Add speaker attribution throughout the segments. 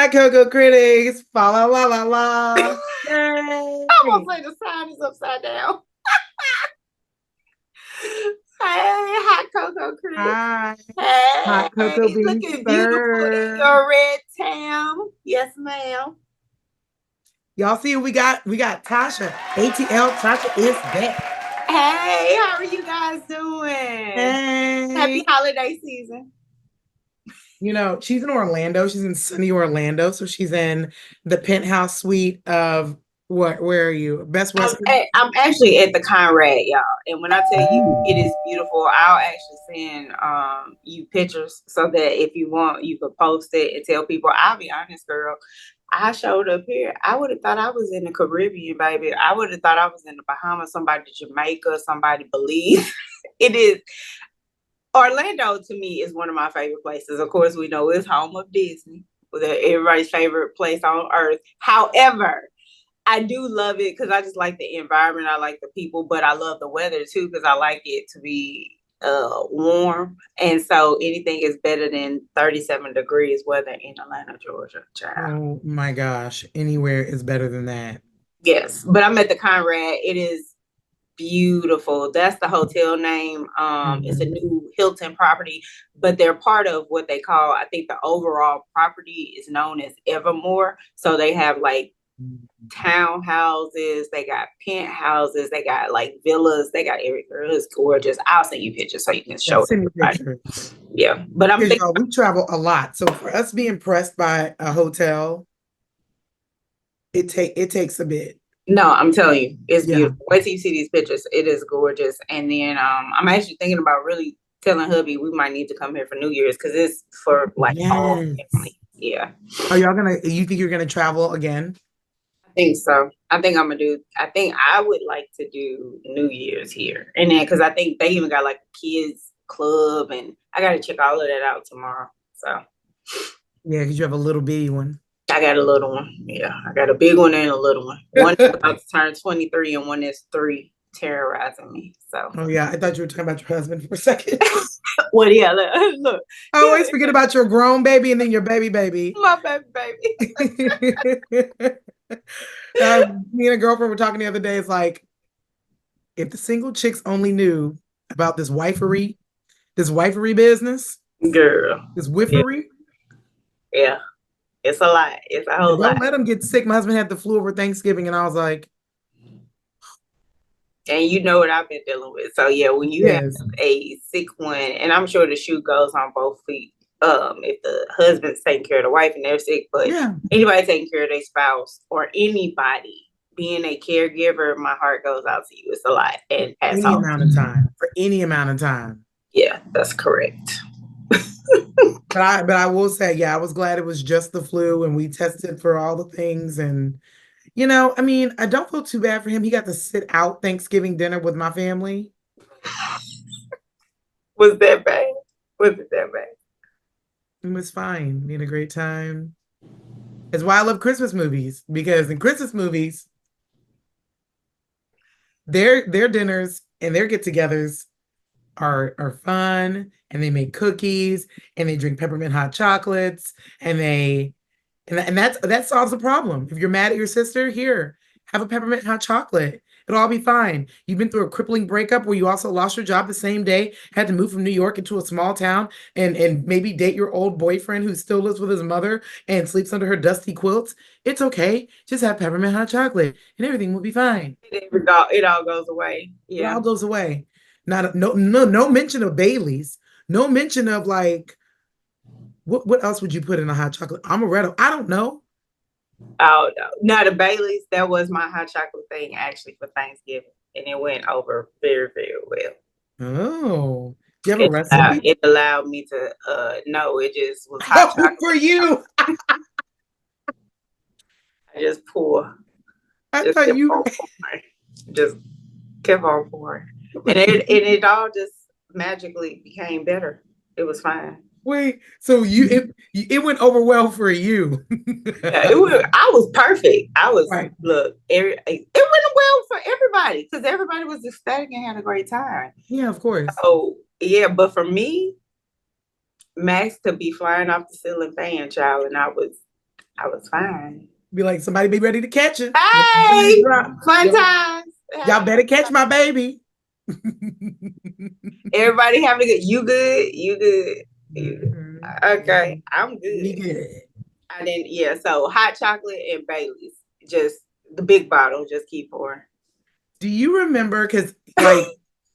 Speaker 1: Hi, Coco Critics. Fa la la la la.
Speaker 2: I'm gonna
Speaker 1: Yay.
Speaker 2: say the sign is upside down. Hey, hot cocoa Chris.
Speaker 1: Hi. Hot cocoa
Speaker 2: Hey,
Speaker 1: being
Speaker 2: looking beautiful in
Speaker 1: served.
Speaker 2: your red tam. Yes, ma'am.
Speaker 1: Y'all see we got? We got Tasha. ATL Tasha is back.
Speaker 2: Hey, how are you guys doing? Happy
Speaker 1: Hey.
Speaker 2: holiday season.
Speaker 1: She's in Orlando. She's in sunny Orlando. So she's in the penthouse suite of what? Where are you? Best Western.
Speaker 2: I'm actually at the Conrad, y'all. And when I tell you
Speaker 1: Ooh.
Speaker 2: it is beautiful, I'll actually send you pictures so that if you want, you could post it and tell people. I'll be honest, girl. I showed up here. I would have thought I was in the Caribbean, baby. I would have thought I was in the Bahamas, somebody Jamaica, somebody Belize. It is Orlando to me is one of my favorite places. Of course, we know it's home of Disney, everybody's favorite place on earth. However, I do love it because I just like the environment. I like the people, but I love the weather too because I like it to be warm. And so anything is better than 37 degrees weather in Atlanta, Georgia, child.
Speaker 1: Oh my gosh. Anywhere is better than that.
Speaker 2: Yes, but I'm at the Conrad. It is beautiful. That's the hotel name. It's a
Speaker 1: Mhm.
Speaker 2: new Hilton property, but they're part of what they call, I think the overall property is known as Evermore. So they have like townhouses, they got penthouses, they got like villas, they got everything. It's gorgeous. I'll send you pictures so you can
Speaker 1: Yeah,
Speaker 2: show
Speaker 1: send me
Speaker 2: everybody.
Speaker 1: pictures.
Speaker 2: Yeah, but I'm
Speaker 1: Because
Speaker 2: thinking.
Speaker 1: y'all, we travel a lot. So for us to be impressed by a hotel, it takes a bit.
Speaker 2: No, I'm telling you, it's
Speaker 1: Yeah.
Speaker 2: beautiful. Wait till you see these pictures. It is gorgeous. And then I'm actually thinking about really telling hubby we might need to come here for New Year's because it's for like all
Speaker 1: Yes.
Speaker 2: family. Yeah,
Speaker 1: Are y'all gonna, you think you're gonna travel again?
Speaker 2: I think so. I think I would like to do New Year's here. And then because I think they even got like a kids club and I got to check all of that out tomorrow. So
Speaker 1: Yeah, because you have a little bitty one.
Speaker 2: I got a little one. Yeah, I got a big one and a little one. One is about to turn 23 and one is 3, terrorizing me. So,
Speaker 1: Oh yeah, I thought you were talking about your husband for a second.
Speaker 2: well, yeah, look, look,
Speaker 1: I always forget about your grown baby and then your baby baby.
Speaker 2: my baby, baby.
Speaker 1: Me and a girlfriend were talking the other day. It's like if the single chicks only knew about this wifery business,
Speaker 2: Girl,
Speaker 1: this
Speaker 2: yeah,
Speaker 1: wiffery.
Speaker 2: yeah, it's a lot. It's a
Speaker 1: Yeah,
Speaker 2: whole lot.
Speaker 1: don't let them get sick. My husband had the flu over Thanksgiving, and I was like,
Speaker 2: And you know what I've been dealing with. So yeah, when you have
Speaker 1: yes,
Speaker 2: a sick one, and I'm sure the shoe goes on both feet. If the husband's taking care of the wife and they're sick, but
Speaker 1: yeah,
Speaker 2: anybody taking care of their spouse or anybody being a caregiver, my heart goes out to you. It's a lot, and pass
Speaker 1: any
Speaker 2: on.
Speaker 1: amount of time for any amount of time.
Speaker 2: Yeah, that's correct.
Speaker 1: But I will say, yeah, I was glad it was just the flu, and we tested for all the things, and I mean, I don't feel too bad for him. He got to sit out Thanksgiving dinner with my family.
Speaker 2: Was that bad? Was it that bad?
Speaker 1: It was fine. We had a great time. It's why I love Christmas movies because in Christmas movies, their dinners and their get-togethers are fun, and they make cookies, and they drink peppermint hot chocolates, and that solves the problem. If you're mad at your sister, here, have a peppermint hot chocolate. It'll all be fine. You've been through a crippling breakup where you also lost your job the same day, had to move from New York into a small town, and maybe date your old boyfriend who still lives with his mother and sleeps under her dusty quilts. It's okay. Just have peppermint hot chocolate, and everything will be fine.
Speaker 2: It all goes away.
Speaker 1: It
Speaker 2: Yeah.
Speaker 1: all goes away. Not no mention of Bailey's. No mention of like what else would you put in a hot chocolate? Amaretto. I don't know.
Speaker 2: Oh no. Now the Baileys, that was my hot chocolate thing actually for Thanksgiving. And it went over very, very well.
Speaker 1: Oh, do you have a
Speaker 2: It
Speaker 1: recipe?
Speaker 2: allowed me to no, it just was hot
Speaker 1: Oh, for
Speaker 2: chocolate.
Speaker 1: you.
Speaker 2: I just pour.
Speaker 1: I
Speaker 2: Just
Speaker 1: thought
Speaker 2: kept
Speaker 1: you.
Speaker 2: on pouring. Just kept on pouring. And it all just magically became better. It was fine.
Speaker 1: Wait. So it went over well for you.
Speaker 2: Yeah, I was perfect. I was
Speaker 1: Right.
Speaker 2: look. It went well for everybody because everybody was ecstatic and had a great time.
Speaker 1: Yeah, of course.
Speaker 2: Oh yeah, but for me, Max could be flying off the ceiling fan, child, and I was. I was fine.
Speaker 1: Be like, somebody be ready to catch her.
Speaker 2: Hey,
Speaker 1: Drop.
Speaker 2: fun
Speaker 1: Y'all,
Speaker 2: times.
Speaker 1: y'all better catch my baby.
Speaker 2: Everybody having a good. You good? You good?
Speaker 1: Mhm.
Speaker 2: Okay, I'm
Speaker 1: We
Speaker 2: good.
Speaker 1: good.
Speaker 2: I didn't. Yeah. So hot chocolate and Bailey's, just the big bottle. Just keep pouring.
Speaker 1: Do you remember? Because like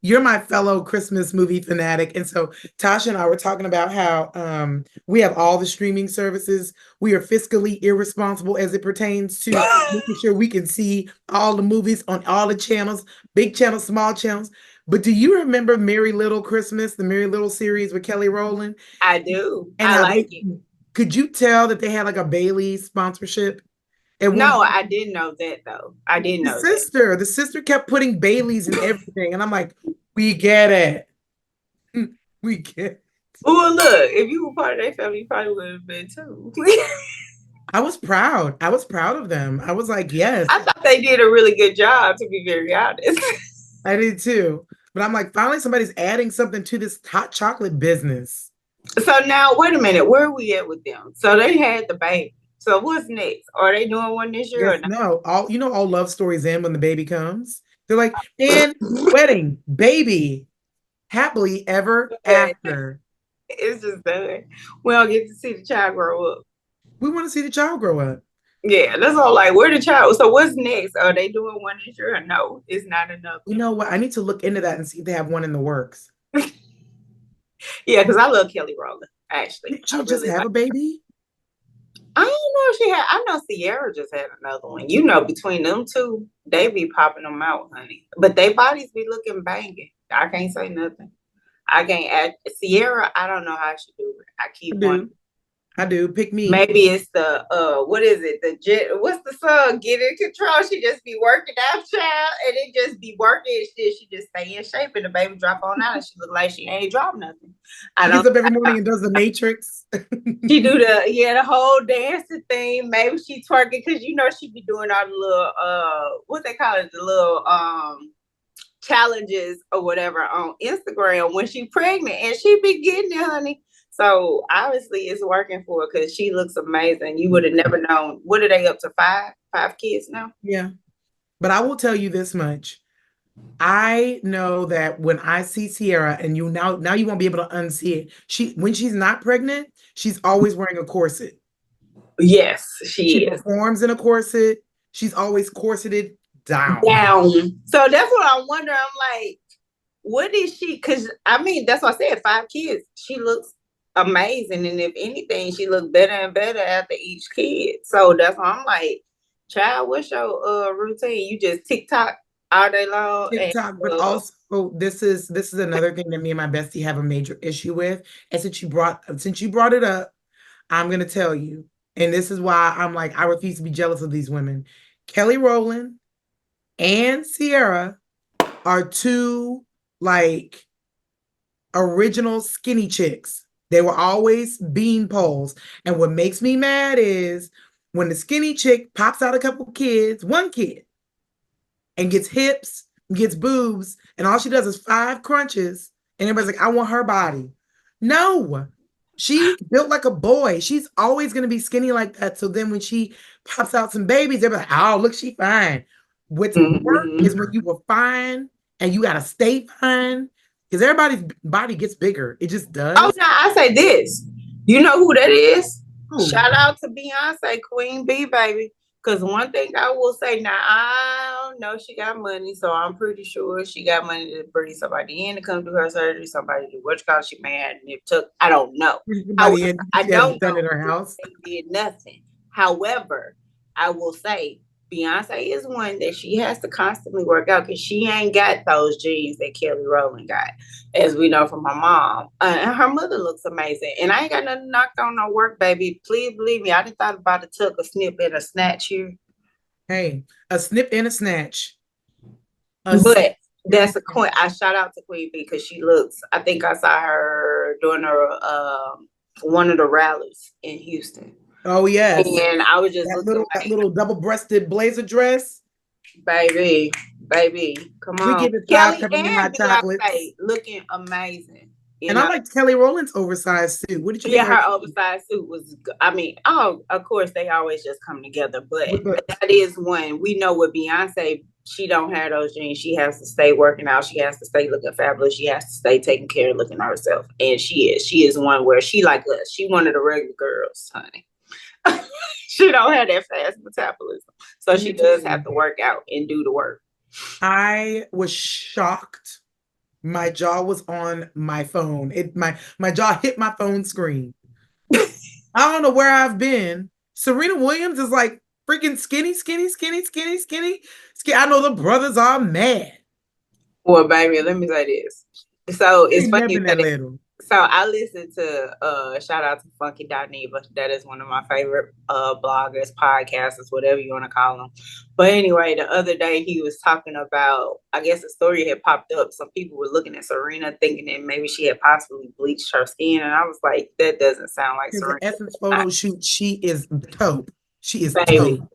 Speaker 1: you're my fellow Christmas movie fanatic, and so Tasha and I were talking about how we have all the streaming services. We are fiscally irresponsible as it pertains to making sure we can see all the movies on all the channels, big channels, small channels. But do you remember Merry Little Christmas, the Merry Little series with Kelly Rowland,
Speaker 2: I do.
Speaker 1: and
Speaker 2: I
Speaker 1: how
Speaker 2: like
Speaker 1: they
Speaker 2: it.
Speaker 1: could you tell that they had like a Bailey sponsorship at one
Speaker 2: No,
Speaker 1: point?
Speaker 2: I didn't know that though. I didn't
Speaker 1: The
Speaker 2: know that.
Speaker 1: sister, the sister kept putting Baileys in everything, and I'm like, we get it. We get it.
Speaker 2: Oh, look, if you were part of their family, you probably would have been too.
Speaker 1: I was proud. I was proud of them. I was like, yes,
Speaker 2: I thought they did a really good job, to be very honest.
Speaker 1: I did too. But I'm like, finally, somebody's adding something to this hot chocolate business.
Speaker 2: So now, wait a minute, where are we at with them? So they had the baby. So what's next? Are they doing one this year or
Speaker 1: Yes,
Speaker 2: not?
Speaker 1: no, all love stories end when the baby comes. They're like, and wedding, baby, happily ever after.
Speaker 2: It's just done. We don't get to see the child grow up.
Speaker 1: We want to see the child grow up.
Speaker 2: Yeah, that's all. Like, where the child? So what's next? Are they doing one this year? Or no, it's not enough.
Speaker 1: You know what? I need to look into that and see if they have one in the works.
Speaker 2: Yeah, because I love Kelly Rowland. Actually,
Speaker 1: Did
Speaker 2: I
Speaker 1: she just
Speaker 2: really
Speaker 1: have
Speaker 2: like.
Speaker 1: a baby?
Speaker 2: I don't know if she had. I know Sierra just had another one. You know, between them two, they be popping them out, honey. But they bodies be looking banging. I can't say nothing. I can't add Sierra. I don't know how she do it. I
Speaker 1: I
Speaker 2: keep wanting.
Speaker 1: do. I do. Pick me.
Speaker 2: Maybe it's the what is it? The jet. What's the song? Get in control. She just be working out, child, and it just be working. She just stay in shape, and the baby drop on out, and she look like she ain't dropped nothing. I
Speaker 1: She
Speaker 2: don't.
Speaker 1: gets up every morning and does the Matrix.
Speaker 2: She do the whole dancing thing. Maybe she twerking because you know she be doing all the little what they call it, the little challenges or whatever on Instagram when she pregnant, and she be getting it, honey. So obviously it's working for her because she looks amazing. You would have never known. What are they up to? Five kids now?
Speaker 1: Yeah. But I will tell you this much. I know that when I see Sierra, and you now you won't be able to unsee it. She when she's not pregnant, she's always wearing a corset.
Speaker 2: Yes,
Speaker 1: She
Speaker 2: she is.
Speaker 1: performs in a corset. She's always corseted down.
Speaker 2: Down. So that's what I'm wondering. I'm like, what is she? Because I mean, that's what I said. Five kids. She looks amazing, and if anything, she looks better and better after each kid. So that's why I'm like, child, what's your routine? You just TikTok all day long, and
Speaker 1: TikTok, but also this is another thing that me and my bestie have a major issue with. And since you brought it up, I'm gonna tell you. And this is why I'm like, I refuse to be jealous of these women. Kelly Rowland and Sierra are two like original skinny chicks. They were always bean poles. And what makes me mad is when the skinny chick pops out a couple kids, one kid, and gets hips, gets boobs, and all she does is 5 crunches, and everybody's like, I want her body. No, she built like a boy. She's always gonna be skinny like that. So then when she pops out some babies, they're like, oh, look, she fine. What's work is when you were fine and you gotta stay fine. Because everybody's body gets bigger. It just
Speaker 2: oh,
Speaker 1: does.
Speaker 2: now I say this. You know who that is?
Speaker 1: Ooh.
Speaker 2: Shout out to Beyonce, Queen Bee, baby. Because one thing I will say, now I don't know she got money, so I'm pretty sure she got money to bring somebody in to come do her surgery, somebody to do what she may have, and it took, I don't know.
Speaker 1: Everybody
Speaker 2: However,
Speaker 1: in,
Speaker 2: I
Speaker 1: she has
Speaker 2: don't
Speaker 1: done
Speaker 2: know
Speaker 1: in her
Speaker 2: if
Speaker 1: house.
Speaker 2: they did nothing. However, I will say Beyonce is one that she has to constantly work out because she ain't got those genes that Kelly Rowland got, as we know from her mom. And her mother looks amazing. And I ain't got nothing knocked on no work, baby. Please believe me, I didn't thought about it, took a snip and a snatch here.
Speaker 1: Hey, a snip and a snatch. A snip
Speaker 2: But
Speaker 1: and a
Speaker 2: that's a queen.
Speaker 1: snatch.
Speaker 2: I shout out to Queen B because she looks, I think I saw her doing her one of the rallies in Houston.
Speaker 1: Oh yes.
Speaker 2: And I was just
Speaker 1: That
Speaker 2: looking like,
Speaker 1: little double-breasted blazer dress.
Speaker 2: baby, baby, come
Speaker 1: We
Speaker 2: on.
Speaker 1: give it five
Speaker 2: Kelly
Speaker 1: peppermint
Speaker 2: and
Speaker 1: hot chocolates.
Speaker 2: Beyonce looking amazing. You
Speaker 1: And I
Speaker 2: know,
Speaker 1: liked Kelly Rowland's oversized suit. What did you think
Speaker 2: yeah,
Speaker 1: of her
Speaker 2: her oversized suit was. I mean, oh, of course they always just come together, but
Speaker 1: with the
Speaker 2: that is one we know with Beyonce. She don't have those jeans. She has to stay working out. She has to stay looking fabulous. She has to stay taking care of looking at herself. And she is one where she like us. She one of the regular girls, honey. She don't have that fast metabolism, so
Speaker 1: let
Speaker 2: she
Speaker 1: me tell
Speaker 2: does have
Speaker 1: you,
Speaker 2: to work out and do the work.
Speaker 1: I was shocked. My jaw was on my phone. My jaw hit my phone screen. I don't know where I've been. Serena Williams is like freaking skinny, skinny, skinny, skinny, skinny. I know the brothers are mad.
Speaker 2: Well, baby, let me say this. So
Speaker 1: They
Speaker 2: it's
Speaker 1: ain't
Speaker 2: funny
Speaker 1: never
Speaker 2: you
Speaker 1: been
Speaker 2: say
Speaker 1: that
Speaker 2: that.
Speaker 1: little.
Speaker 2: So I listened to shout out to Funky Dineva. That is one of my favorite bloggers, podcasters, whatever you want to call them. But anyway, the other day he was talking about, I guess the story had popped up. Some people were looking at Serena thinking that maybe she had possibly bleached her skin. And I was like, that doesn't sound like
Speaker 1: Here's an
Speaker 2: Serena.
Speaker 1: Essence photo shoot. She is taupe. She is
Speaker 2: Baby,
Speaker 1: taupe.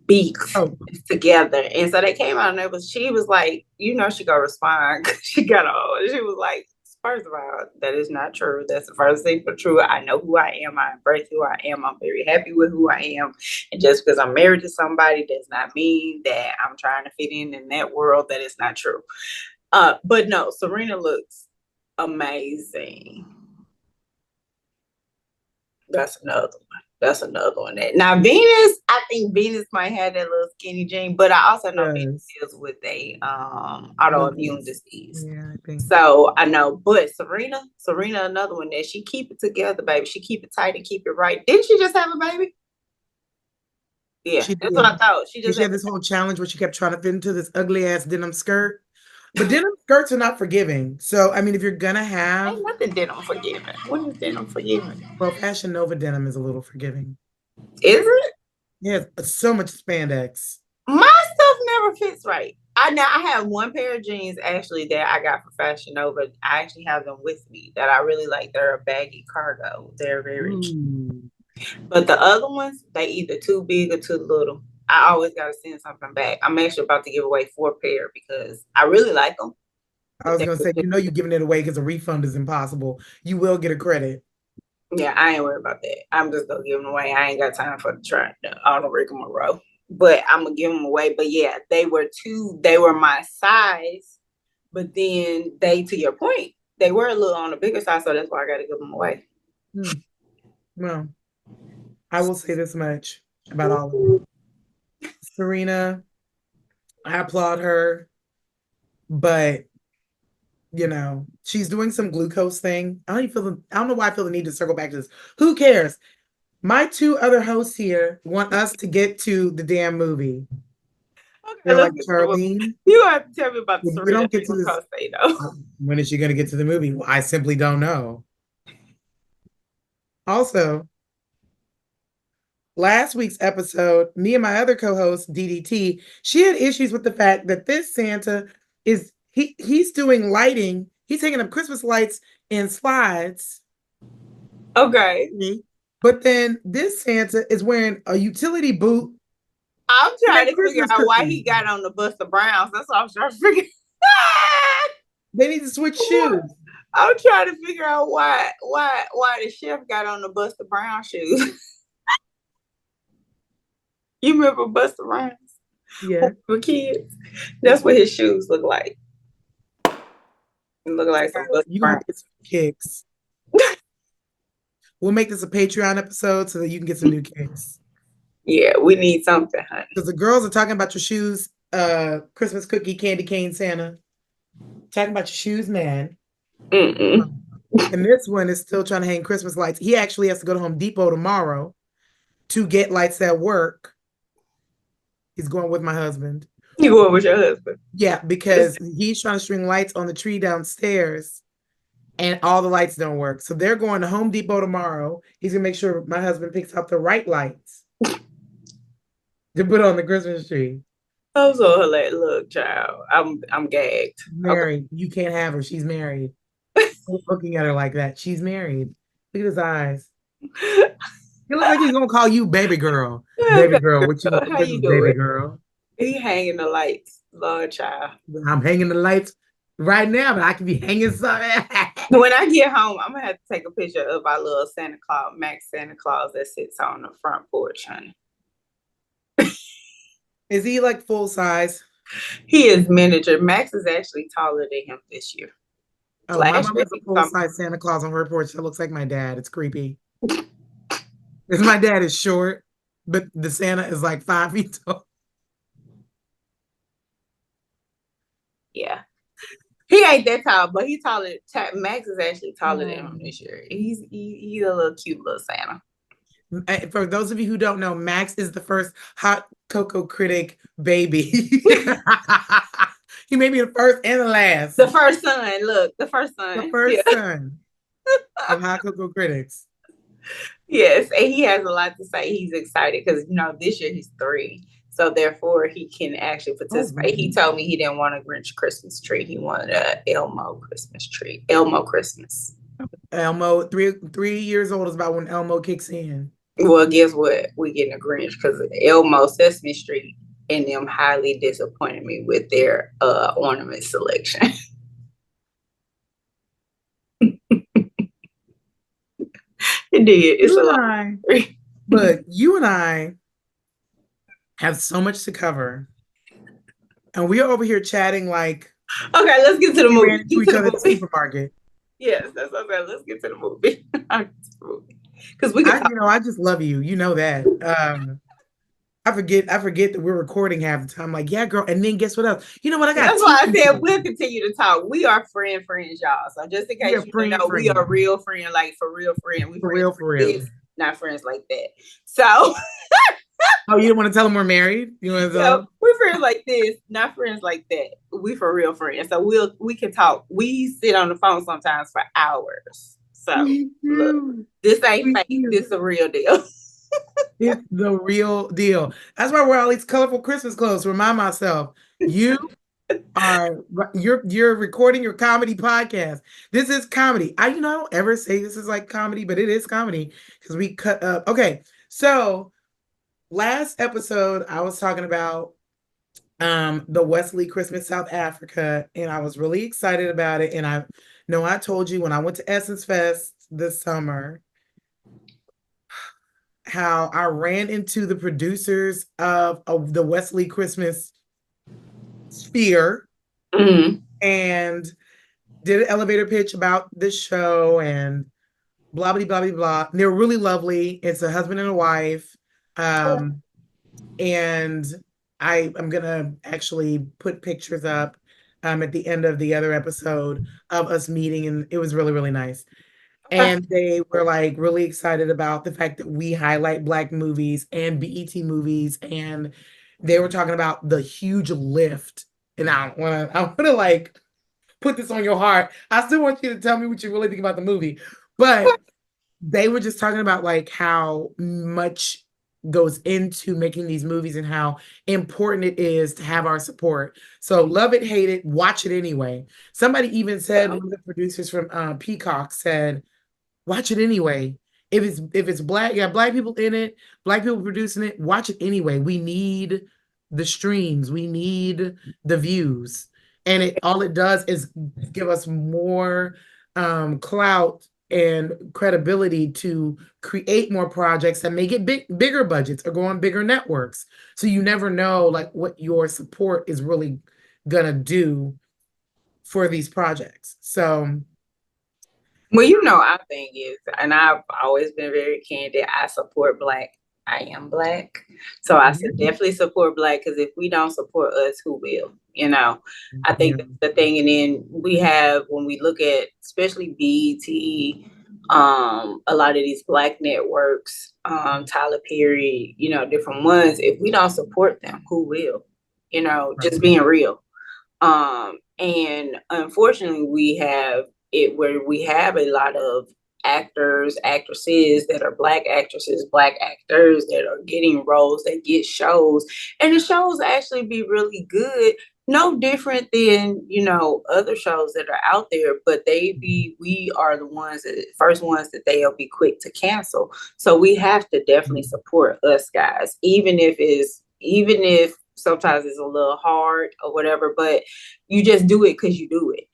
Speaker 2: beaks
Speaker 1: Taupe.
Speaker 2: together. And so they came out and she was like, she gonna respond. She got on. She was like, first of all, that is not true. That's the first thing for true. I know who I am. I embrace who I am. I'm very happy with who I am. And just because I'm married to somebody does not mean that I'm trying to fit in that world. That is not true. But no, Serena looks amazing. That's another one. That's another one. Now Venus, I think Venus might have that little skinny gene, but I also know Venus
Speaker 1: Yes.
Speaker 2: deals with a autoimmune
Speaker 1: Lupus.
Speaker 2: disease.
Speaker 1: Yeah, I think.
Speaker 2: So I know, but Serena, another one that she keep it together, baby. She keep it tight and keep it right. Didn't she just have a baby? Yeah,
Speaker 1: She
Speaker 2: that's what I
Speaker 1: did.
Speaker 2: thought. She just
Speaker 1: She
Speaker 2: had
Speaker 1: had this whole challenge where she kept trying to fit into this ugly ass denim skirt. But denim skirts are not forgiving. So, I mean, if you're gonna have,
Speaker 2: ain't nothing denim forgiving. What is denim forgiving?
Speaker 1: well, Fashion Nova denim is a little forgiving.
Speaker 2: Is it?
Speaker 1: Yeah, so much spandex.
Speaker 2: My stuff never fits right. I have one pair of jeans actually that I got for Fashion Nova. I actually have them with me that I really like. They're a baggy cargo. They're very cute.
Speaker 1: Ooh.
Speaker 2: But the other ones, they either too big or too little. I always gotta send something back. I'm actually about to give away 4 pair because I really like them.
Speaker 1: I was gonna say, you know, you're giving it away because a refund is impossible. You will get a credit.
Speaker 2: Yeah, I ain't worried about that. I'm just gonna give them away. I ain't got time for the try all the rigmarole. But I'm gonna give them away. But yeah, they were my size, but then to your point, they were a little on the bigger side, so that's why I gotta give them away.
Speaker 1: Hmm. Well, I will say this much about all of it. Serena, I applaud her, but you know, she's doing some glucose thing. I don't know why I feel the need to circle back to this. Who cares? My two other hosts here want us to get to the damn movie.
Speaker 2: Okay,
Speaker 1: They're
Speaker 2: let's
Speaker 1: like,
Speaker 2: get to the movie.
Speaker 1: Charlene,
Speaker 2: You have to tell me about the
Speaker 1: if we
Speaker 2: Serena
Speaker 1: don't get to this,
Speaker 2: glucose thing though.
Speaker 1: when is she going to get to the movie? Well, I simply don't know. Also, last week's episode, me and my other co-host, DDT, she had issues with the fact that this Santa he's doing lighting. He's taking up Christmas lights in slides.
Speaker 2: Okay.
Speaker 1: But then this Santa is wearing a utility boot
Speaker 2: I'm trying
Speaker 1: and
Speaker 2: to figure
Speaker 1: Christmas
Speaker 2: out why
Speaker 1: cookies.
Speaker 2: he got on the Buster Browns. That's what I'm trying to figure.
Speaker 1: They need to switch shoes.
Speaker 2: I'm trying to figure out why the chef got on the Buster Brown shoes. You remember Buster Browns?
Speaker 1: Yeah.
Speaker 2: When we were kids. That's what his shoes look like. It look like some Buster
Speaker 1: You gonna
Speaker 2: Browns.
Speaker 1: get some kicks. We'll make this a Patreon episode so that you can get some new kicks.
Speaker 2: Yeah, we need something, honey.
Speaker 1: Because the girls are talking about your shoes, Christmas cookie, candy cane Santa. Talking about your shoes, man.
Speaker 2: Mm-mm.
Speaker 1: And this one is still trying to hang Christmas lights. He actually has to go to Home Depot tomorrow to get lights that work. He's going with my husband.
Speaker 2: You going with your husband?
Speaker 1: Yeah, because he's trying to string lights on the tree downstairs and all the lights don't work. So they're going to Home Depot tomorrow. He's gonna make sure my husband picks out the right lights to put on the Christmas tree.
Speaker 2: I'm so hilarious. Look, child, I'm gagged.
Speaker 1: Married. You can't have her. She's married. Quit looking at her like that. She's married. Look at his eyes.
Speaker 2: Okay.
Speaker 1: He looks like he's gonna call you baby girl. Baby girl, what you
Speaker 2: How
Speaker 1: this
Speaker 2: you
Speaker 1: is baby
Speaker 2: doing?
Speaker 1: girl.
Speaker 2: He hanging the lights, Lord child.
Speaker 1: I'm hanging the lights right now, but I could be hanging something.
Speaker 2: When I get home, I'm gonna have to take a picture of our little Santa Claus, Max Santa Claus that sits on the front porch, honey.
Speaker 1: Is he like full size?
Speaker 2: He is miniature. Max is actually taller than him this year.
Speaker 1: Oh, my
Speaker 2: Last
Speaker 1: mom
Speaker 2: year
Speaker 1: has a
Speaker 2: he
Speaker 1: full
Speaker 2: was
Speaker 1: size Santa Claus on her porch that looks like my dad. It's creepy. Because my dad is short, but the Santa is like 5 feet tall.
Speaker 2: yeah. He ain't that tall, but he taller. Max is actually taller than him
Speaker 1: Um,
Speaker 2: this year. He's a little cute little Santa.
Speaker 1: For those of you who don't know, Max is the first hot cocoa critic baby. He may be the first and the last.
Speaker 2: The first son, look, the first
Speaker 1: The
Speaker 2: son. Yeah.
Speaker 1: first son of hot cocoa critics.
Speaker 2: Yes, and he has a lot to say. He's excited because this year he's 3, so therefore he can actually
Speaker 1: Oh,
Speaker 2: participate. He
Speaker 1: really?
Speaker 2: told me he didn't want a Grinch Christmas tree. He wanted a Elmo Christmas tree. Elmo Christmas.
Speaker 1: Elmo, three years old is about when Elmo kicks in.
Speaker 2: Well, guess what? We getting a Grinch because Elmo Sesame Street and them highly disappointed me with their ornament selection. It did. It's
Speaker 1: You
Speaker 2: a
Speaker 1: and
Speaker 2: lot.
Speaker 1: I, look, you and I have so much to cover, and we are over here chatting like
Speaker 2: Okay, let's get to the
Speaker 1: we ran
Speaker 2: movie.
Speaker 1: into
Speaker 2: Get
Speaker 1: each
Speaker 2: to the
Speaker 1: other at the
Speaker 2: movie.
Speaker 1: supermarket.
Speaker 2: Yes, that's what I said. Let's get to the movie. Because we could talk.
Speaker 1: I just love you. You know that. I forget that we're recording half the time. Like, yeah, girl. And then guess what else? You know what? I got
Speaker 2: That's
Speaker 1: tea
Speaker 2: why I
Speaker 1: for
Speaker 2: said
Speaker 1: you.
Speaker 2: we'll continue to talk. We are friends, y'all. So just in
Speaker 1: We
Speaker 2: case
Speaker 1: are
Speaker 2: you don't
Speaker 1: friend,
Speaker 2: know, we are
Speaker 1: friend.
Speaker 2: real friend, like for real friend. We
Speaker 1: For
Speaker 2: friends
Speaker 1: real, for
Speaker 2: like
Speaker 1: real.
Speaker 2: this, not friends like that. So
Speaker 1: Oh, you don't want to tell them we're married? You want to tell them?
Speaker 2: we're friends like this, not friends like that. We for real friends. So we can talk. We sit on the phone sometimes for hours. So
Speaker 1: We
Speaker 2: look,
Speaker 1: do.
Speaker 2: this ain't
Speaker 1: We
Speaker 2: fake.
Speaker 1: do.
Speaker 2: This is a real deal.
Speaker 1: It's the real deal. That's why I wear all these colorful Christmas clothes to remind myself, you are you're recording your comedy podcast. This is comedy. I don't ever say this is like comedy, but it is comedy because we cut up. Okay, so last episode I was talking about the Wesley Christmas South Africa, and I was really excited about it. And I know I told you when I went to Essence Fest this summer how I ran into the producers of the Wesley Christmas Sphere
Speaker 2: Mm-hmm.
Speaker 1: and did an elevator pitch about this show and blah blah blah blah blah. They're really lovely. It's a husband and a wife. Um, and I'm gonna actually put pictures up at the end of the other episode of us meeting, and it was really, really nice.
Speaker 2: Okay.
Speaker 1: And they were like really excited about the fact that we highlight Black movies and BET movies, and they were talking about the huge lift. And I want to like put this on your heart. I still want you to tell me what you really think about the movie, but they were just talking about like how much goes into making these movies and how important it is to have our support. So love it, hate it, watch it anyway. Somebody even said, one of the producers from Peacock said, watch it anyway. If it's black, yeah, black people in it, black people producing it, watch it anyway. We need the streams, we need the views. And it all it does is give us more clout and credibility to create more projects that may get bigger budgets or go on bigger networks. So you never know like what your support is really gonna do for these projects. So
Speaker 2: Well, our thing is, and I've always been very candid. I support Black. I am Black, so I definitely support Black because if we don't support us, who will? I think
Speaker 1: yeah.
Speaker 2: that's the thing. And then we have when we look at especially BET, a lot of these Black networks, Tyler Perry, different ones. If we don't support them, who will? Just being real. And unfortunately, we have it where we have a lot of actors, actresses that are Black actresses, Black actors that are getting roles, that get shows, and the shows actually be really good. No different than other shows that are out there, but we are the first ones that they'll be quick to cancel. So we have to definitely support us guys, even if sometimes it's a little hard or whatever, but you just do it because you do it.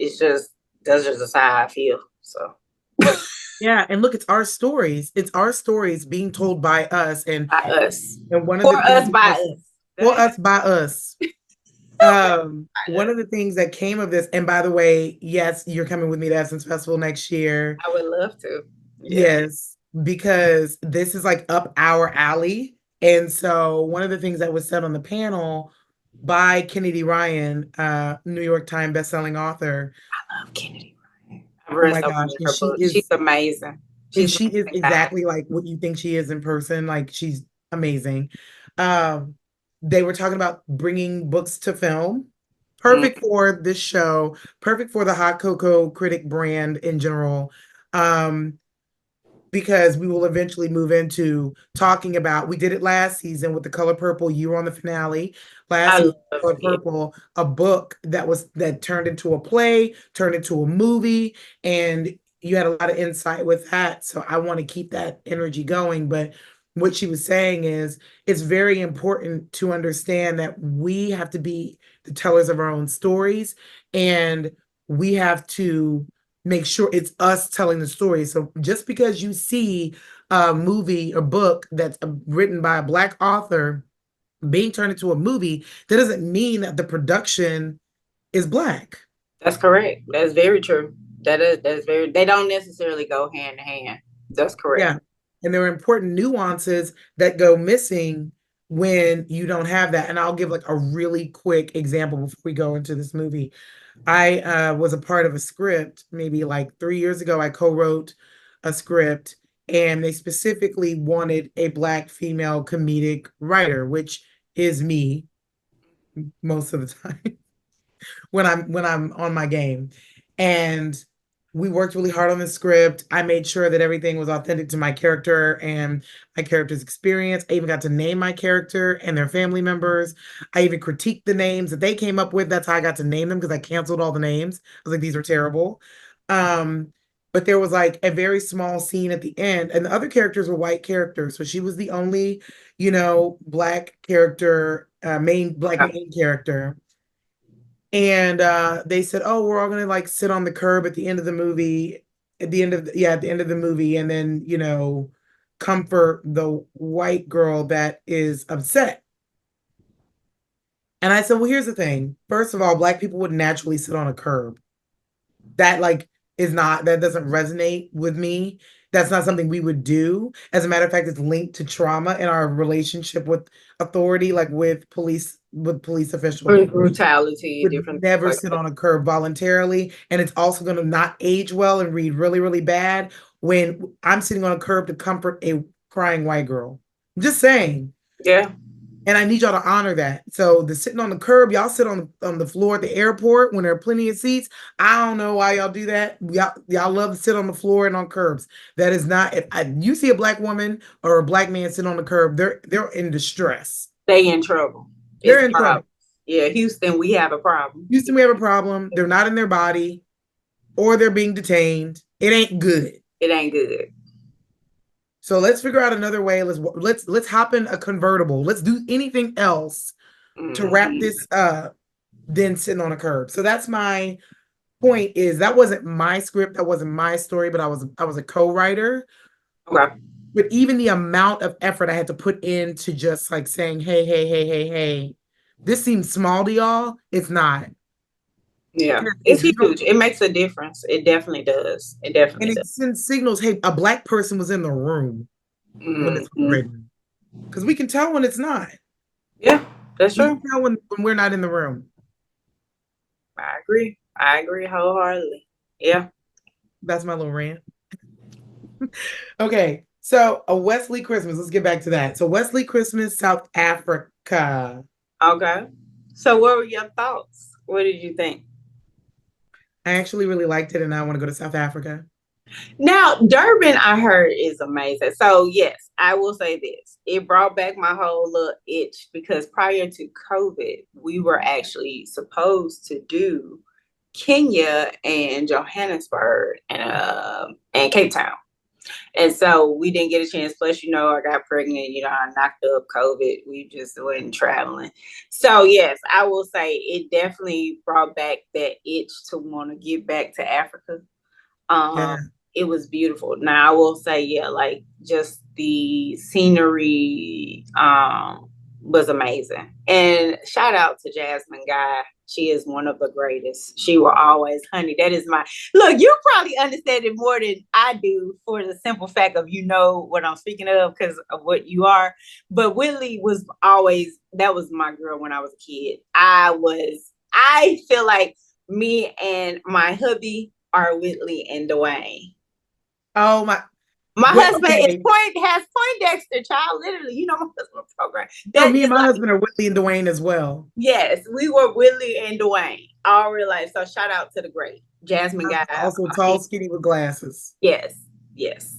Speaker 2: That's just how I feel. So
Speaker 1: Yeah, and look, it's our stories. It's our stories being told by us.
Speaker 2: by us,
Speaker 1: And one of
Speaker 2: for
Speaker 1: the things
Speaker 2: us,
Speaker 1: that
Speaker 2: by
Speaker 1: was
Speaker 2: us. That
Speaker 1: for
Speaker 2: ain't
Speaker 1: us by us.
Speaker 2: by
Speaker 1: One
Speaker 2: us.
Speaker 1: of the things that came of this, and by the way, yes, you're coming with me to Essence Festival next year.
Speaker 2: I would love to. Yeah.
Speaker 1: Yes, because this is like up our alley. And so one of the things that was said on the panel by Kennedy Ryan, New York Times bestselling author.
Speaker 2: I love Kennedy. I've
Speaker 1: Oh
Speaker 2: read
Speaker 1: my
Speaker 2: so
Speaker 1: gosh.
Speaker 2: many of her books. She's amazing.
Speaker 1: And
Speaker 2: She's an
Speaker 1: she is
Speaker 2: amazing guy.
Speaker 1: exactly like what you think she is in person. Like she's amazing. Um, they were talking about bringing books to film.
Speaker 2: Mm.
Speaker 1: Perfect for this show, perfect for the hot cocoa critic brand in general. Um, because we will eventually move into talking about, we did it last season with The Color Purple. You were on the finale last
Speaker 2: I
Speaker 1: season.
Speaker 2: love
Speaker 1: Color
Speaker 2: it.
Speaker 1: Purple, a book that turned into a play, turned into a movie, and you had a lot of insight with that. So I want to keep that energy going. But what she was saying is it's very important to understand that we have to be the tellers of our own stories, and we have to make sure it's us telling the story. So just because you see a movie or book that's written by a Black author being turned into a movie, that doesn't mean that the production is Black.
Speaker 2: That's correct. That's very true. That's very. They don't necessarily go hand in hand. That's correct.
Speaker 1: Yeah. And there are important nuances that go missing when you don't have that. And I'll give like a really quick example before we go into this movie. I was a part of a script maybe like 3 years ago. I co-wrote a script, and they specifically wanted a Black female comedic writer, which is me most of the time when I'm on my game. And we worked really hard on the script. I made sure that everything was authentic to my character and my character's experience. I even got to name my character and their family members. I even critiqued the names that they came up with. That's how I got to name them, because I canceled all the names. I was like, these are terrible. Um, but there was like a very small scene at the end, and the other characters were white characters. So she was the only, Black character,
Speaker 2: Okay.
Speaker 1: main character. And they said, "Oh, we're all gonna like sit on the curb at the end of the movie, at the end of the movie, and then comfort the white girl that is upset." And I said, "Well, here's the thing. First of all, Black people would naturally sit on a curb. That like that doesn't resonate with me. That's not something we would do. As a matter of fact, it's linked to trauma in our relationship with authority, like with police officials.
Speaker 2: Brutality,
Speaker 1: Would
Speaker 2: different things
Speaker 1: never
Speaker 2: like
Speaker 1: sit
Speaker 2: that.
Speaker 1: on a curb voluntarily. And it's also going to not age well and read really, really bad when I'm sitting on a curb to comfort a crying white girl. I'm just saying.
Speaker 2: Yeah,
Speaker 1: And I need y'all to honor that. So the sitting on the curb, y'all sit on the floor at the airport when there are plenty of seats. I don't know why y'all do that. Y'all love to sit on the floor and on curbs. That is not. If you see a Black woman or a Black man sitting on the curb, they're in distress.
Speaker 2: they in trouble.
Speaker 1: They're
Speaker 2: It's
Speaker 1: in trouble.
Speaker 2: problem. Yeah, Houston, we have a problem.
Speaker 1: Houston, we have a problem. They're not in their body, or they're being detained. It ain't good.
Speaker 2: It ain't good.
Speaker 1: So let's figure out another way. Let's hop in a convertible. Let's do anything else to wrap
Speaker 2: Hmm.
Speaker 1: this up than sitting on a curb. So that's my point. Is that wasn't my script, that wasn't my story, but I was a co-writer.
Speaker 2: Okay.
Speaker 1: But even the amount of effort I had to put into just like saying, hey, hey, hey, hey, hey, this seems small to y'all. It's not.
Speaker 2: Yeah,
Speaker 1: And
Speaker 2: it's
Speaker 1: if you don't,
Speaker 2: huge. It makes a difference. It definitely does. It definitely
Speaker 1: and
Speaker 2: does.
Speaker 1: it sends signals, hey, a Black person was in the room when this was
Speaker 2: Hmm.
Speaker 1: written. Because we can tell when it's not.
Speaker 2: Yeah, that's
Speaker 1: We can
Speaker 2: true.
Speaker 1: tell when we're not in the room.
Speaker 2: I agree. I agree wholeheartedly. Yeah.
Speaker 1: That's my little rant. Okay, so a Wesley Christmas. Let's get back to that. So Wesley Christmas, South Africa.
Speaker 2: Okay. So, what were your thoughts? What did you think?
Speaker 1: I actually really liked it, and I want to go to South Africa.
Speaker 2: Now, Durban, I heard is amazing. So, yes, I will say this. It brought back my whole little itch because prior to COVID, we were actually supposed to do Kenya and Johannesburg and Cape Town. And so we didn't get a chance. Plus, I got pregnant, I knocked up COVID. We just went traveling. So, yes, I will say it definitely brought back that itch to want to get back to Africa.
Speaker 1: Yeah.
Speaker 2: Um, it was beautiful. Now I will say, yeah, like just the scenery was amazing. And shout out to Jasmine Guy. She is one of the greatest. She will always, honey. That is my look. You probably understand it more than I do for the simple fact of you know what I'm speaking of because of what you are. But Whitley was always that was my girl when I was a kid. I feel like me and my hubby are Whitley and Dwayne.
Speaker 1: Oh my.
Speaker 2: My
Speaker 1: Wait.
Speaker 2: husband is
Speaker 1: Okay.
Speaker 2: has Poindexter, child. Literally, you know my husband's program.
Speaker 1: No,
Speaker 2: That
Speaker 1: me
Speaker 2: is
Speaker 1: and my
Speaker 2: like
Speaker 1: husband are Whitley and Dwayne as well.
Speaker 2: yes, we were Whitley and Dwayne all real life. So shout out to the great Jasmine guy.
Speaker 1: Also tall,
Speaker 2: She
Speaker 1: skinny with glasses.
Speaker 2: yes, yes.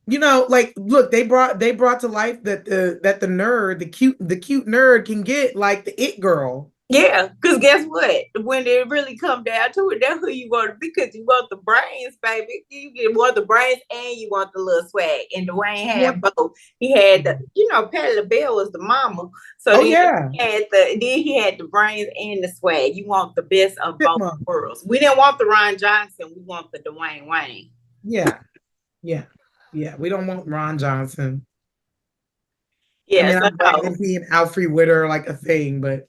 Speaker 1: Like look, they brought to life that the nerd, the cute nerd can get like the it girl.
Speaker 2: Yeah, because guess what? When it really come down to it, that's who you want to be because you want the brains, baby. Want the brains and you want the little swag. And Dwayne
Speaker 1: You
Speaker 2: had
Speaker 1: want-
Speaker 2: both. He had the, Patty LaBelle was the mama. So
Speaker 1: Oh
Speaker 2: then
Speaker 1: yeah,
Speaker 2: he had the brains and the swag. You want the best of both
Speaker 1: chipmunk.
Speaker 2: worlds. We didn't want the Ron Johnson. We want the Dwayne Wayne.
Speaker 1: Yeah, yeah, yeah. We don't want Ron Johnson. I
Speaker 2: Yeah,
Speaker 1: mean,
Speaker 2: so
Speaker 1: I'm glad
Speaker 2: no,
Speaker 1: them seeing Alfre Witter like a thing, but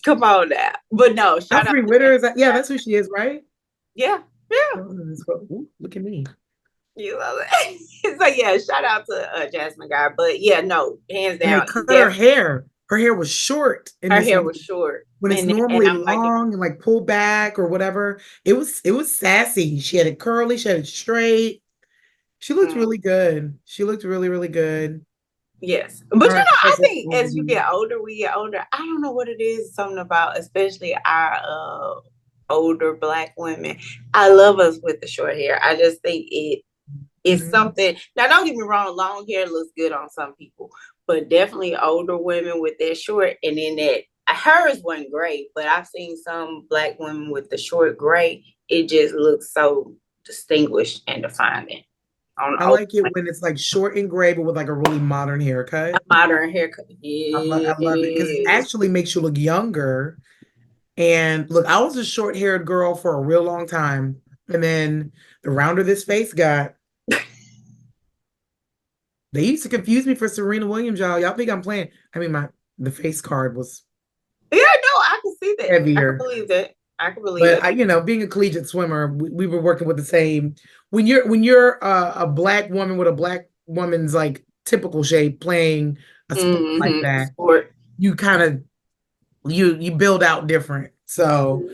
Speaker 2: come on now. But no, shout out
Speaker 1: Alfre
Speaker 2: to
Speaker 1: Witter is that? Yeah,
Speaker 2: that.
Speaker 1: that's who she is, right?
Speaker 2: Yeah, yeah.
Speaker 1: Ooh, look at me.
Speaker 2: You know so yeah, shout out to Jasmine Guy. But yeah, no, hands
Speaker 1: And they
Speaker 2: down,
Speaker 1: cut her
Speaker 2: def
Speaker 1: hair. Her hair was short in
Speaker 2: her
Speaker 1: this
Speaker 2: hair
Speaker 1: movie
Speaker 2: was short.
Speaker 1: when it's
Speaker 2: And
Speaker 1: normally
Speaker 2: I'm like,
Speaker 1: long and like pulled back or whatever. It was sassy. She had it curly. She had it straight. She looked
Speaker 2: mm,
Speaker 1: really good. She looked really, really good.
Speaker 2: yes. But
Speaker 1: All right,
Speaker 2: I
Speaker 1: Professor
Speaker 2: think as you
Speaker 1: Ogilvy.
Speaker 2: get older, we get older. I don't know what it is, something about especially our older black women. I love us with the short hair. I just think it's
Speaker 1: Mhm.
Speaker 2: something. Now, don't get me wrong, long hair looks good on some people, but definitely older women with that short. And then that hers wasn't great, but I've seen some black women with the short gray. It just looks so distinguished and defining on
Speaker 1: I
Speaker 2: old
Speaker 1: like it
Speaker 2: women.
Speaker 1: when it's like short and gray, but with like a really modern
Speaker 2: A
Speaker 1: haircut.
Speaker 2: modern haircut.
Speaker 1: I love it because it
Speaker 2: Yes.
Speaker 1: actually makes you look younger. And look, I was a short-haired girl for a real long time. And then the rounder this face got, they used to confuse me for Serena Williams, y'all. Y'all think I'm playing. I mean, the face card was
Speaker 2: Yeah, no, I can see that. I can
Speaker 1: heavier.
Speaker 2: believe that. I can believe
Speaker 1: But
Speaker 2: it.
Speaker 1: being a collegiate swimmer, we were working with the same. When you're a black woman with a black woman's like typical shape playing a sport like that,
Speaker 2: Sport.
Speaker 1: you kind of you build out different. So,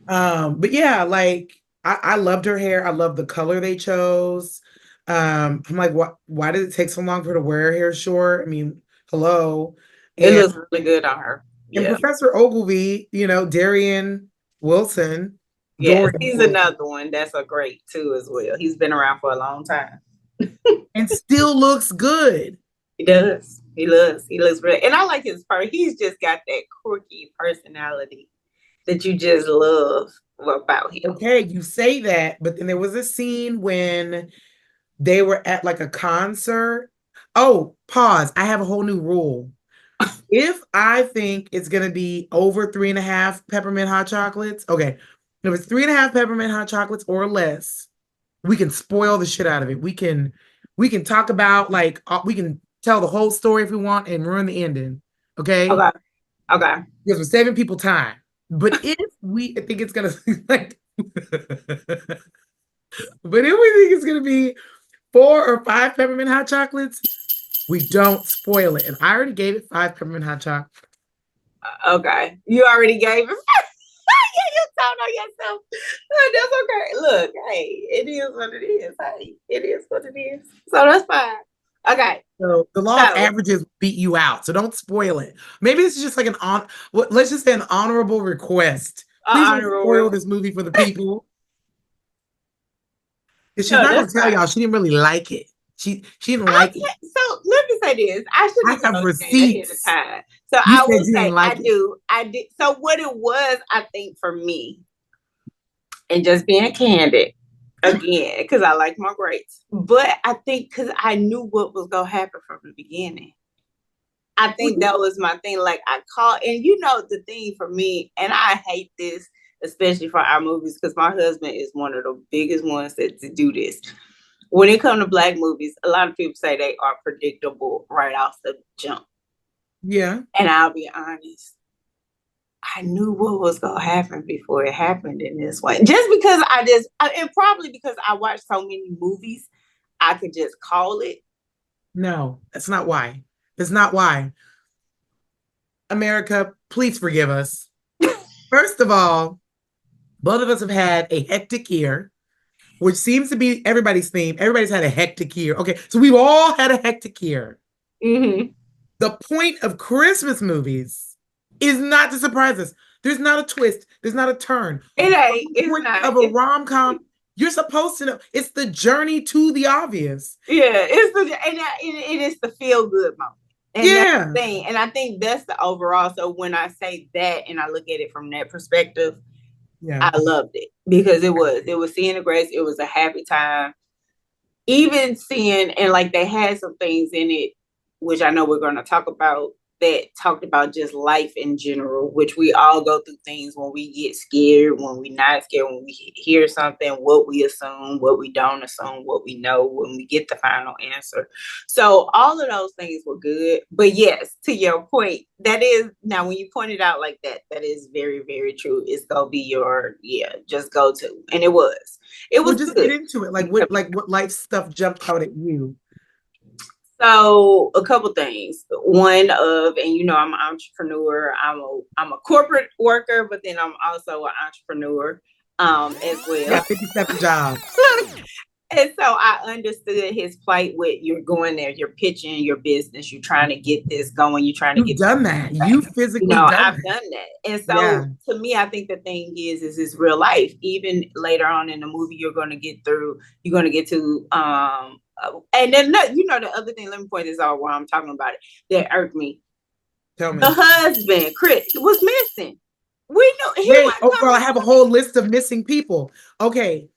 Speaker 2: Mm-hmm.
Speaker 1: but yeah, like I loved her hair. I love the color they chose. I'm like, why did it take so long for her to wear her hair short? I mean, hello.
Speaker 2: It
Speaker 1: And
Speaker 2: looks really good on her.
Speaker 1: and
Speaker 2: Yeah.
Speaker 1: Professor Ogilvy, Darian Wilson,
Speaker 2: Yes,
Speaker 1: Dorian
Speaker 2: he's
Speaker 1: Wilson,
Speaker 2: another one that's a great too as well. He's been around for a long time.
Speaker 1: and still looks good.
Speaker 2: He does. He looks. He looks great. And I like his part. He's just got that quirky personality that you just love about him.
Speaker 1: Okay, you say that, but then there was a scene when they were at like a concert. Oh, pause. I have a whole new rule. If I think it's gonna be over 3.5 peppermint hot chocolates, okay. If it's 3.5 peppermint hot chocolates or less, we can spoil the shit out of it. We can talk about like we can tell the whole story if we want and ruin the ending. Okay,
Speaker 2: Okay. Okay.
Speaker 1: because we're saving people time. But if we think it's gonna like, but if we think it's gonna be 4 or 5 peppermint hot chocolates, we don't spoil it. And I already gave it 5 peppermint hot chocolates.
Speaker 2: Okay. You already gave him. Yeah, you told on yourself. That's okay. Look, hey, it is what it is. Hey, it is what it is. So that's fine. Okay.
Speaker 1: So the law of
Speaker 2: So,
Speaker 1: averages beat you out. So don't spoil it. Maybe this is just like let's just say an honorable request. Please don't spoil
Speaker 2: honorable.
Speaker 1: this movie for the people. Because she's
Speaker 2: No,
Speaker 1: not gonna
Speaker 2: that's
Speaker 1: tell
Speaker 2: fine.
Speaker 1: y'all she didn't really like it. She didn't
Speaker 2: I
Speaker 1: like it.
Speaker 2: can't, so let me say this. I should
Speaker 1: I
Speaker 2: have
Speaker 1: have
Speaker 2: told you that ahead of
Speaker 1: receipts.
Speaker 2: time. So
Speaker 1: You
Speaker 2: I
Speaker 1: said
Speaker 2: will
Speaker 1: you didn't
Speaker 2: say I
Speaker 1: like it.
Speaker 2: do. I did. So what it was, I think for me, and just being candid again, because I like my grades, but I think because I knew what was gonna happen from the beginning. I
Speaker 1: Well,
Speaker 2: think that was my thing. Like I called, and you know the thing for me, and I hate this. especially for our movies, because my husband is one of the biggest ones that to do this. When it comes to Black movies, a lot of people say they are predictable right off the jump.
Speaker 1: Yeah.
Speaker 2: And I'll be honest, I knew what was gonna happen before it happened in this way. Just because and probably because I watched so many movies, I could just call it.
Speaker 1: No, that's not why. That's not why. America, please forgive us. First of all, both of us have had a hectic year, which seems to be everybody's theme. Everybody's had a hectic year. Okay, so we've all had a hectic year.
Speaker 2: Mm-hmm.
Speaker 1: The point of Christmas movies is not to surprise us. There's not a twist. There's not a turn.
Speaker 2: It ain't.
Speaker 1: The
Speaker 2: It's
Speaker 1: point
Speaker 2: not.
Speaker 1: of a rom-com, you're supposed to know. It's the journey to the obvious.
Speaker 2: Yeah, it's the and it is the feel good moment. And that's
Speaker 1: Yeah.
Speaker 2: the thing. And I think that's the overall. So when I say that and I look at it from that perspective,
Speaker 1: Yeah.
Speaker 2: I loved it because it was seeing the grace. It was a happy time. Even seeing and like they had some things in it, which I know we're going to talk about that talked about just life in general, which we all go through things when we get scared, when we not scared, when we hear something, what we assume, what we don't assume, what we know when we get the final answer. So all of those things were good. But yes, to your point, that is now when you point it out like that, that is very, very true. It's gonna be your just go to. And it was. It
Speaker 1: Well,
Speaker 2: was
Speaker 1: just get
Speaker 2: good.
Speaker 1: into it. What life stuff jumped out at you?
Speaker 2: So a couple things. One of, and I'm an entrepreneur. I'm a corporate worker, but then I'm also an entrepreneur as
Speaker 1: You
Speaker 2: well.
Speaker 1: got 57 jobs.
Speaker 2: And so I understood his plight with you're going there, you're pitching your business, you're trying to get this going, you're trying to
Speaker 1: You've
Speaker 2: get
Speaker 1: done that. You physically done
Speaker 2: I've
Speaker 1: that.
Speaker 2: done that. And
Speaker 1: Yeah.
Speaker 2: so to me, I think the thing is it's real life. Even later on in the movie, you're going to get through, you're going to get to, and then, the other thing, let me point this out while I'm talking about it, that irked me.
Speaker 1: Tell
Speaker 2: The
Speaker 1: me.
Speaker 2: husband, Chris, was missing. We knew he
Speaker 1: Wait. Oh,
Speaker 2: wasn't
Speaker 1: girl, I
Speaker 2: coming.
Speaker 1: have a whole list of missing people. Okay.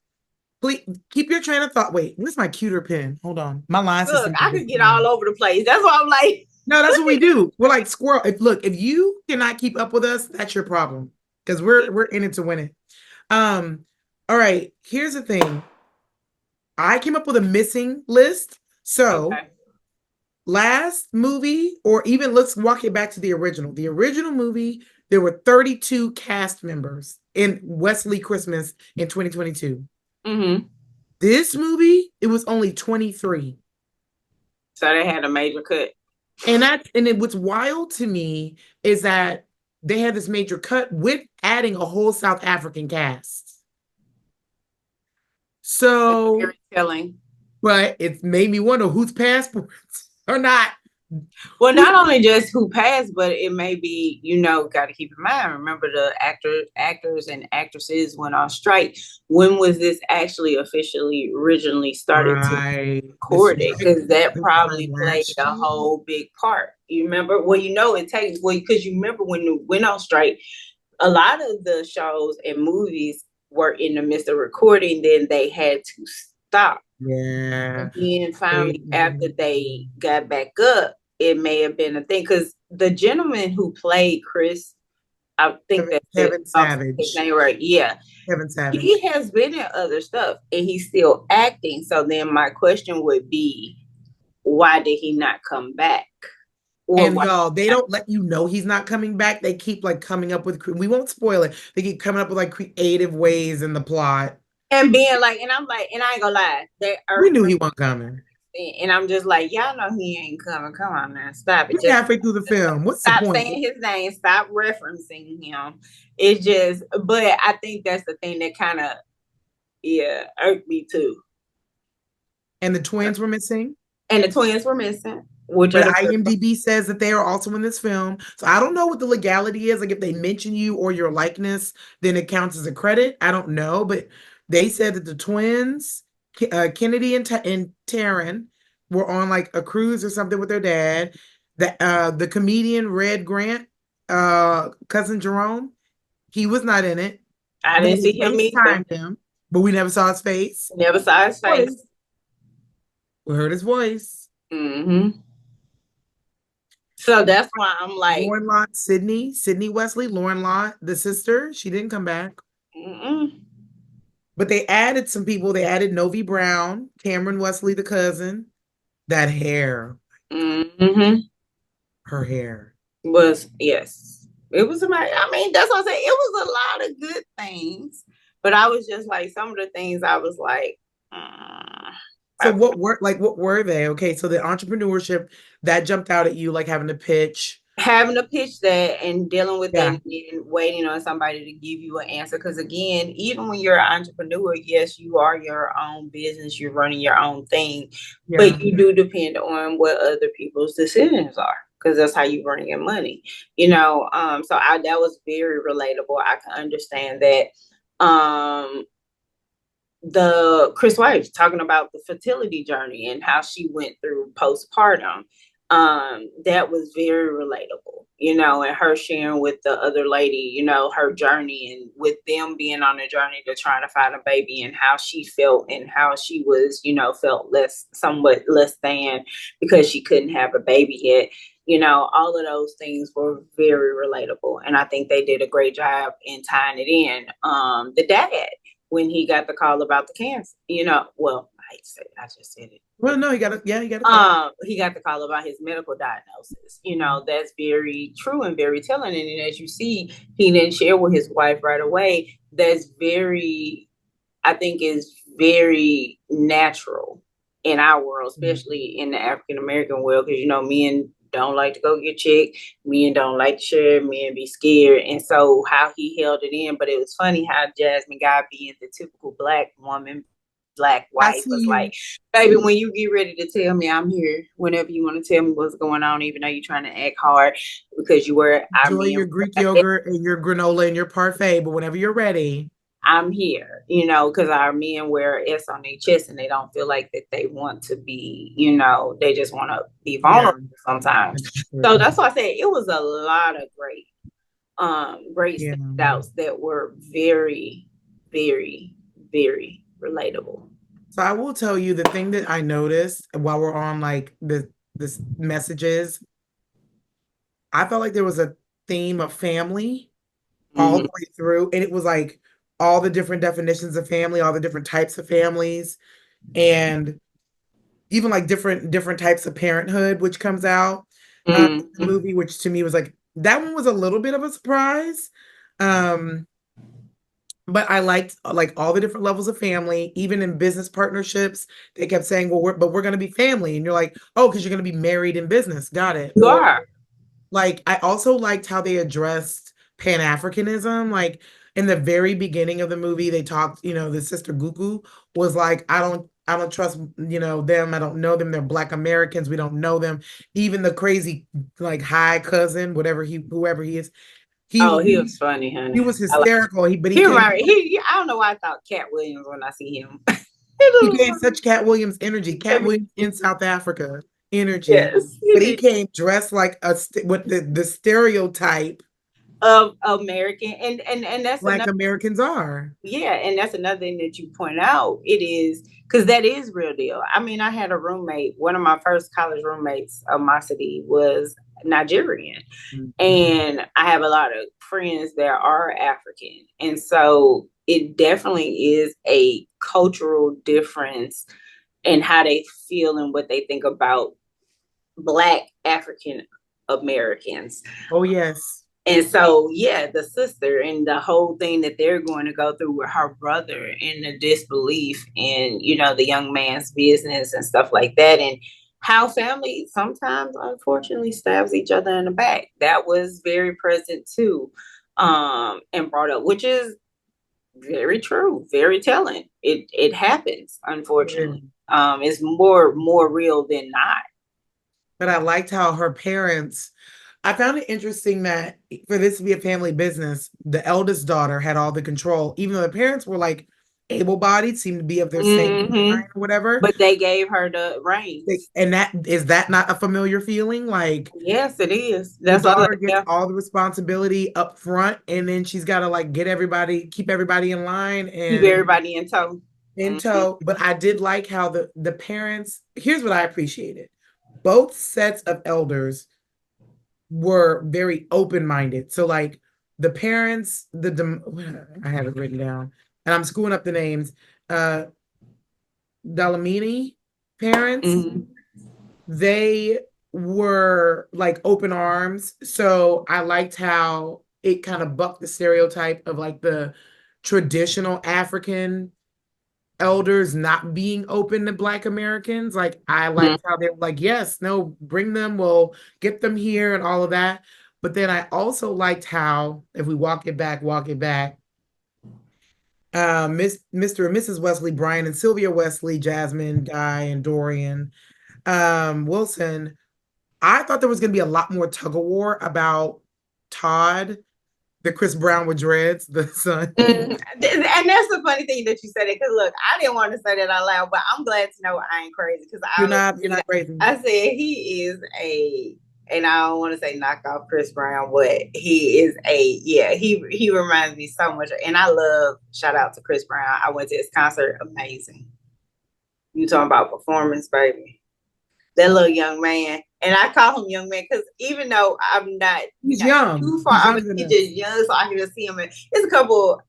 Speaker 1: Please keep your train of thought. Wait, where's my cuter pen? Hold on. My line
Speaker 2: Look,
Speaker 1: system.
Speaker 2: I could get all over the place. That's why I'm like,
Speaker 1: No, that's what we do. We're like squirrel. If you cannot keep up with us, that's your problem. Because we're in it to win it. All right. Here's the thing. I came up with a missing list. So
Speaker 2: okay.
Speaker 1: last movie, or even let's walk it back to the original. The original movie, there were 32 cast members in Wesley Christmas in 2022.
Speaker 2: Mm-hmm.
Speaker 1: This movie, it was only 23.
Speaker 2: So they had a major cut.
Speaker 1: What's wild to me is that they had this major cut with adding a whole South African cast. So,
Speaker 2: Very telling.
Speaker 1: but it made me wonder whose passports are not.
Speaker 2: Well, not only just who passed, but it may be, got to keep in mind. Remember, the actors, and actresses went on strike. When was this actually officially originally started to
Speaker 1: Right.
Speaker 2: record it? Because that
Speaker 1: This time
Speaker 2: probably played
Speaker 1: last
Speaker 2: a
Speaker 1: year.
Speaker 2: whole big part. You remember? Well, it takes because you remember when you went on strike, a lot of the shows and movies were in the midst of recording. Then they had to stop.
Speaker 1: Yeah.
Speaker 2: And then finally, after they got back up, it may have been a thing because the gentleman who played Chris, I think that's
Speaker 1: Kevin
Speaker 2: his
Speaker 1: Savage.
Speaker 2: name, right? Yeah,
Speaker 1: Kevin Savage.
Speaker 2: he has been in other stuff and he's still acting. So then my question would be, why did he not come back?
Speaker 1: And y'all, they don't let you know he's not coming back. They keep like coming up with, we won't spoil it. They keep coming up with like creative ways in the plot.
Speaker 2: And being like, and I'm like, and I ain't gonna lie,
Speaker 1: We knew he wasn't coming.
Speaker 2: and I'm just like, y'all know he ain't coming. Come on now, stop it.
Speaker 1: We're
Speaker 2: Just
Speaker 1: halfway through the film. What's the
Speaker 2: stop
Speaker 1: point?
Speaker 2: saying his name. Stop referencing him. It's just, but I think that's the thing that kind of, irked me too.
Speaker 1: And the twins were missing.
Speaker 2: And the twins were missing, which
Speaker 1: But
Speaker 2: are
Speaker 1: IMDb says that they are also in this film. So I don't know what the legality is. Like if they mention you or your likeness, then it counts as a credit. I don't know. But they said that the twins, Kennedy and Taryn, were on like a cruise or something with their dad. The comedian Red Grant, cousin Jerome, he was not in it.
Speaker 2: I
Speaker 1: They
Speaker 2: didn't see him either.
Speaker 1: FaceTimed him, but we never saw his face.
Speaker 2: Never saw his face.
Speaker 1: We heard his voice.
Speaker 2: Mm-hmm. So that's why I'm like,
Speaker 1: Lauren Lott, Sydney Wesley, Lauren Lott, the sister, she didn't come back.
Speaker 2: Mm-mm.
Speaker 1: But they added some people. They added Novi Brown, Cameron Wesley, the cousin. That hair,
Speaker 2: Mm-hmm.
Speaker 1: her hair.
Speaker 2: Was yes. It was amazing. I mean, that's what I'm saying. It was a lot of good things, but I was just like some of the things I was like,
Speaker 1: So what were they? Okay, so the entrepreneurship that jumped out at you, like having to pitch.
Speaker 2: having to pitch that and dealing with that
Speaker 1: Yeah,
Speaker 2: and waiting on somebody to give you an answer. Because again, even when you're an entrepreneur, yes, you are your own business, you're running your own thing,
Speaker 1: yeah.
Speaker 2: but you do depend on what other people's decisions are. Because that's how you bring in money, So that was very relatable. I can understand that. The Chris White talking about the fertility journey and how she went through postpartum. That was very relatable, and her sharing with the other lady, her journey and with them being on a journey to trying to find a baby and how she felt and how she was, felt somewhat less than because she couldn't have a baby yet. All of those things were very relatable. And I think they did a great job in tying it in. The dad, when he got the call about the cancer. Well, I hate to say it, I just said
Speaker 1: Well,
Speaker 2: it.
Speaker 1: no, you got to, yeah, you got to call.
Speaker 2: He got the call about his medical diagnosis. That's very true and very telling. And as you see, he didn't share with his wife right away. That's very, I think, is very natural in our world, especially in the African American world, because men don't like to go get checked, men don't like to share, men be scared, and so how he held it in. But it was funny how Jasmine Guy, being the typical Black woman, Black
Speaker 1: I
Speaker 2: wife,
Speaker 1: see
Speaker 2: was
Speaker 1: you.
Speaker 2: like, "Baby, when you get ready to tell me, I'm here. Whenever you want to tell me what's going on, even though you're trying to act hard because you were our
Speaker 1: Enjoy
Speaker 2: men."
Speaker 1: your Greek yogurt and your granola and your parfait, but whenever you're ready,
Speaker 2: I'm here, because our men wear S on their chest and they don't feel like that they want to be, they just want to be
Speaker 1: yeah.
Speaker 2: vulnerable sometimes.
Speaker 1: That's
Speaker 2: So
Speaker 1: true.
Speaker 2: that's why I said it was a lot of great
Speaker 1: Yeah.
Speaker 2: standouts that were very, very, very relatable.
Speaker 1: So I will tell you the thing that I noticed while we're on like this messages, I felt like there was a theme of family all
Speaker 2: Mm-hmm.
Speaker 1: the way through, and it was like all the different definitions of family, all the different types of families, and even like different types of parenthood, which comes out in the
Speaker 2: Mm-hmm.
Speaker 1: movie, which to me was like that one was a little bit of a surprise. Um, but I liked like all the different levels of family, even in business partnerships. They kept saying, "Well, we're going to be family," and you're like, "Oh, because you're going to be married in business." Got it.
Speaker 2: You
Speaker 1: Or
Speaker 2: are.
Speaker 1: like I also liked how they addressed Pan-Africanism. Like in the very beginning of the movie, they talked, the sister Gugu was like, I don't trust, them. I don't know them. They're Black Americans. We don't know them. Even the crazy like high cousin, whoever he is,
Speaker 2: Oh,
Speaker 1: he
Speaker 2: he was funny,
Speaker 1: he
Speaker 2: honey.
Speaker 1: was hysterical. But he
Speaker 2: He
Speaker 1: came
Speaker 2: reminded I don't know why I thought Cat Williams when I see him.
Speaker 1: he gave such Cat Williams energy. Cat
Speaker 2: I mean,
Speaker 1: Williams in South Africa energy.
Speaker 2: yes, he
Speaker 1: But he
Speaker 2: did.
Speaker 1: came dressed like with the stereotype
Speaker 2: Of American, and that's
Speaker 1: Black
Speaker 2: another.
Speaker 1: Americans are.
Speaker 2: Yeah, and that's another thing that you point out. It is because that is real deal. I mean, I had a roommate. One of my first college roommates of my city was Nigerian,
Speaker 1: Mhm.
Speaker 2: and I have a lot of friends that are African, and so it definitely is a cultural difference in how they feel and what they think about Black African Americans.
Speaker 1: Oh yes.
Speaker 2: And so, yeah, the sister and the whole thing that they're going to go through with her brother and the disbelief in, the young man's business and stuff like that. And how family sometimes, unfortunately, stabs each other in the back. That was very present too, and brought up, which is very true, very telling. It happens,
Speaker 1: Yeah.
Speaker 2: unfortunately. It's more real than not.
Speaker 1: But I liked how her parents, I found it interesting that for this to be a family business, the eldest daughter had all the control, even though the parents were like able-bodied, seemed to be of their same
Speaker 2: Hmm.
Speaker 1: mind or whatever.
Speaker 2: But they gave her the reins.
Speaker 1: And that not a familiar feeling? Like
Speaker 2: Yes, it is.
Speaker 1: the
Speaker 2: That's all.
Speaker 1: daughter gets
Speaker 2: Yeah,
Speaker 1: all the responsibility up front, and then she's got to like keep everybody in line
Speaker 2: keep
Speaker 1: and
Speaker 2: everybody in tow.
Speaker 1: in
Speaker 2: Mhm.
Speaker 1: tow. But I did like how the parents. Here's what I appreciated: both sets of elders were very open minded. So like the parents, I have it written down, and I'm screwing up the names. Uh, Dalamini parents,
Speaker 2: Mhm.
Speaker 1: they were like open arms. So I liked how it kind of bucked the stereotype of like the traditional African elders not being open to Black Americans. Like I
Speaker 2: Mhm.
Speaker 1: liked how they were like, yes, no, bring them, we'll get them here and all of that. But then I also liked how, if we walk it back, Mr. and Mrs. Wesley, Brian and Sylvia Wesley, Jasmine, Guy, and Dorian Wilson, I thought there was going to be a lot more tug of war about Todd, the Chris Brown with dreads, the son.
Speaker 2: And that's the funny thing that you said it, because look, I didn't want to say that out loud, but I'm glad to know I ain't crazy, because
Speaker 1: You're not crazy.
Speaker 2: I said he is a, and I don't want to say knock off Chris Brown, but he is a, yeah, he reminds me so much, and I love, shout out to Chris Brown. I went to his concert, amazing. You talking about performance, baby? That little young man. And I call him young man because even though I'm not,
Speaker 1: He's
Speaker 2: not
Speaker 1: young.
Speaker 2: too far,
Speaker 1: He's
Speaker 2: I'm
Speaker 1: younger than
Speaker 2: just
Speaker 1: us.
Speaker 2: young, so I can just see him. There's a couple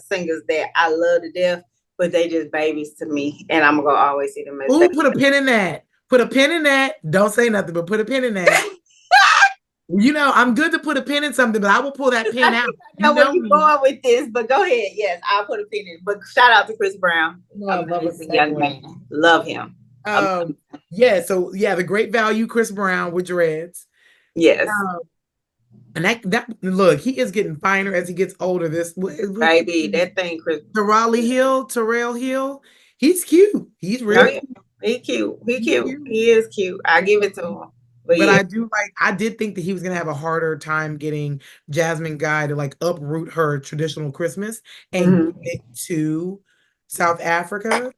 Speaker 2: singers that I love to death, but they just babies to me, and I'm gonna always see them as
Speaker 1: Ooh,
Speaker 2: babies.
Speaker 1: put a pin in that. Put a pin in that. Don't say nothing, but put a pin in that. You know, I'm good to put a pin in something, but I will pull that pin
Speaker 2: I
Speaker 1: out.
Speaker 2: think I
Speaker 1: You
Speaker 2: know where
Speaker 1: know
Speaker 2: you're
Speaker 1: me.
Speaker 2: going with this, but go ahead. Yes, I'll put a pin in. But shout out to Chris Brown,
Speaker 1: Oh, I love a
Speaker 2: amazing young
Speaker 1: segue.
Speaker 2: man. Love him.
Speaker 1: Um, yeah, so yeah, the great value Chris Brown with dreads.
Speaker 2: Yes,
Speaker 1: Um, and that look, he is getting finer as he gets older.
Speaker 2: baby, that thing, Chris.
Speaker 1: Terrell Hill, he's cute. He's
Speaker 2: Oh
Speaker 1: real
Speaker 2: yeah, he cute. He
Speaker 1: he's
Speaker 2: cute.
Speaker 1: cute.
Speaker 2: He is cute. I give it to him. But
Speaker 1: But
Speaker 2: yeah.
Speaker 1: I did think that he was gonna have a harder time getting Jasmine Guy to like uproot her traditional Christmas and
Speaker 2: Mm-hmm.
Speaker 1: give it to South Africa.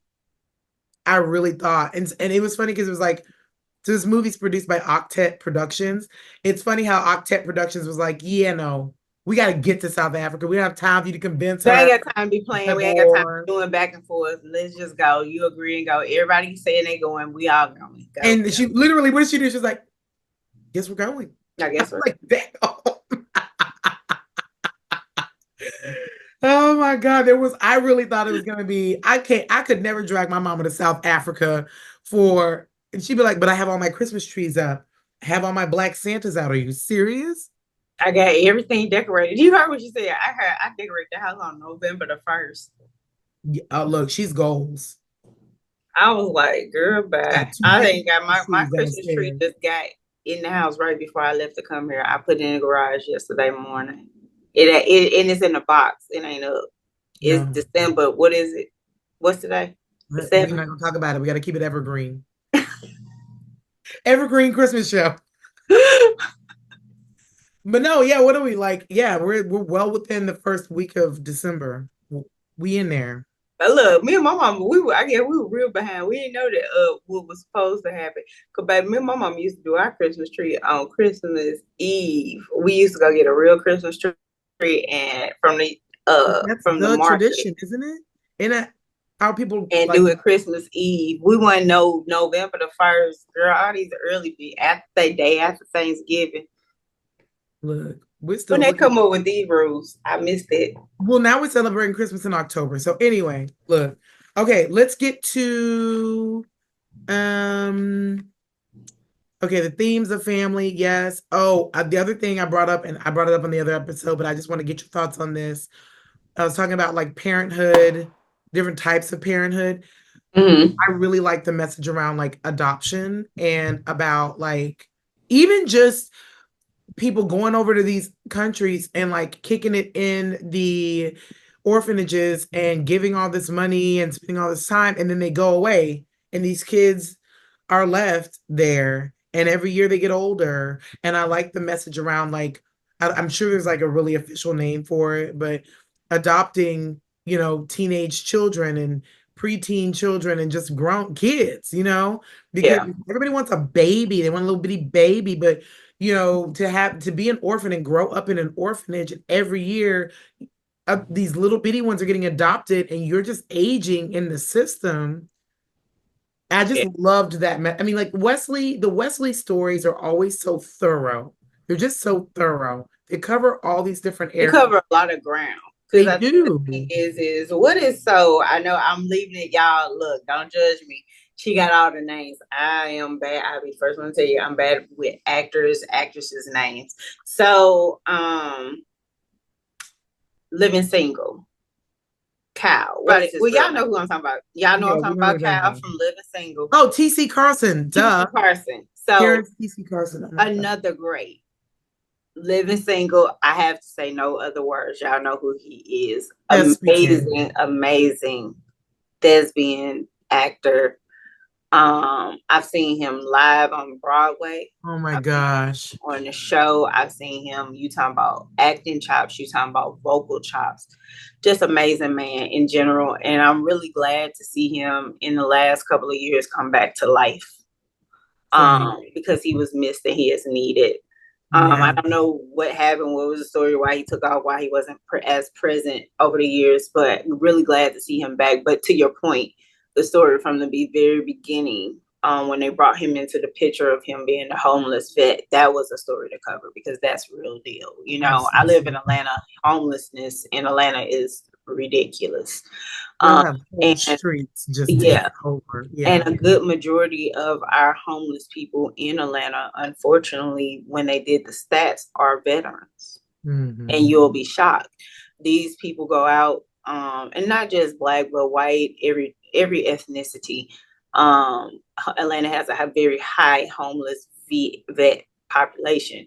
Speaker 1: I really thought, and it was funny because it was like, so this movie's produced by Octet Productions. It's funny how Octet Productions was like, yeah, no, we got to get to South Africa. We don't have time for you to convince
Speaker 2: We ain't
Speaker 1: her.
Speaker 2: got time to be playing. We ain't got time to
Speaker 1: Or
Speaker 2: be doing back and forth. Let's just go. You agree and go. Everybody saying they going. We all going. Go.
Speaker 1: and she literally, what did she do? She's like, guess we're going.
Speaker 2: I
Speaker 1: I'm
Speaker 2: guess we're
Speaker 1: like that. Oh my God. I really thought it was gonna be, I could never drag my mama to South Africa and she'd be like, but I have all my Christmas trees up. I have all my black Santas out. Are you serious?
Speaker 2: I got everything decorated. You heard what you said. I decorated the house on November the 1st.
Speaker 1: Look, she's goals.
Speaker 2: I was like, girl, bye.
Speaker 1: Got two
Speaker 2: I
Speaker 1: paper
Speaker 2: ain't got my
Speaker 1: trees
Speaker 2: Christmas tree
Speaker 1: downstairs.
Speaker 2: just got in the house right before I left to come here. I put it in the garage yesterday morning. And it's in a box. It ain't up. It's
Speaker 1: No,
Speaker 2: December. What is it? What's today? The
Speaker 1: we're
Speaker 2: 7th.
Speaker 1: not gonna talk about it. We got to keep it evergreen. Evergreen Christmas show. But no, yeah, what are we like? Yeah, we're well within the first week of December. We in there.
Speaker 2: But look, me and my mama, I guess we were real behind. We didn't know that what was supposed to happen. Cause baby, me and my mama used to do our Christmas tree on Christmas Eve. We used to go get a real Christmas tree and
Speaker 1: That's
Speaker 2: from the
Speaker 1: the
Speaker 2: market
Speaker 1: tradition, isn't it? And how people
Speaker 2: and
Speaker 1: like
Speaker 2: do it Christmas Eve. We wouldn't know November the 1st. Girl, all these early be after the day after Thanksgiving.
Speaker 1: look. We're
Speaker 2: When
Speaker 1: still
Speaker 2: they
Speaker 1: looking.
Speaker 2: come up with these rules, I missed it.
Speaker 1: Well, now we're celebrating Christmas in October. So anyway, look. Okay, let's get to um okay, the themes of family, yes. Oh, the other thing I brought up, and I brought it up on the other episode, but I just want to get your thoughts on this. I was talking about like parenthood, different types of parenthood.
Speaker 2: Mm-hmm.
Speaker 1: I really like the message around like adoption and about like even just people going over to these countries and like kicking it in the orphanages and giving all this money and spending all this time and then they go away and these kids are left there and every year they get older and I like the message around like I'm sure there's like a really official name for it but adopting teenage children and preteen children and just grown kids because
Speaker 2: Yeah.
Speaker 1: everybody wants a baby, they want a little bitty baby, but to be an orphan and grow up in an orphanage and every year these little bitty ones are getting adopted and you're just aging in the system. I just
Speaker 2: Yeah.
Speaker 1: loved that. I mean, like the Wesley stories are always so thorough. They're just so thorough. They cover all these different
Speaker 2: They
Speaker 1: areas.
Speaker 2: cover a lot of ground. Because
Speaker 1: They
Speaker 2: I think the thing
Speaker 1: do.
Speaker 2: is what is so, I know I'm leaving it, y'all. Look, don't judge me. She got all the names. I am bad. I'll be first one to tell you I'm bad with actors, actresses' names. So, Living Single. Cal. What is his well, y'all know who I'm talking about. Y'all know
Speaker 1: Yeah,
Speaker 2: I'm
Speaker 1: we
Speaker 2: talking
Speaker 1: know
Speaker 2: about
Speaker 1: that
Speaker 2: Cal
Speaker 1: name.
Speaker 2: from Living Single.
Speaker 1: Oh, T.C. Carson,
Speaker 2: T.C.
Speaker 1: duh.
Speaker 2: Carson. So
Speaker 1: Terrence T.C. Carson. Oh my God.
Speaker 2: another great. Living Single. I have to say no other words. Y'all know who he is.
Speaker 1: Yes, we can.
Speaker 2: Amazing, amazing thespian actor. I've seen him live on Broadway.
Speaker 1: Oh my
Speaker 2: I've seen
Speaker 1: gosh.
Speaker 2: him on the show. I've seen him. You talking about acting chops? You talking about vocal chops? Just amazing man in general. And I'm really glad to see him in the last couple of years come back to life.
Speaker 1: Same.
Speaker 2: Because he was missed and he is needed. I
Speaker 1: Yeah.
Speaker 2: don't know what happened, what was the story, why he took off, why he wasn't as present over the years, but really glad to see him back. But to your point, the story from the very beginning, when they brought him into the picture of him being a homeless vet, that was a story to cover because that's real deal. You know, I live in
Speaker 1: Absolutely.
Speaker 2: Atlanta. Homelessness in Atlanta is ridiculous.
Speaker 1: Y'all have whole
Speaker 2: And
Speaker 1: streets just
Speaker 2: yeah,
Speaker 1: taken over.
Speaker 2: and
Speaker 1: Yeah.
Speaker 2: a good majority of our homeless people in Atlanta, unfortunately, when they did the stats, are veterans. And
Speaker 1: Hmm.
Speaker 2: you'll be shocked. These people go out, and not just black, but white, every ethnicity. Atlanta has a very high homeless vet population,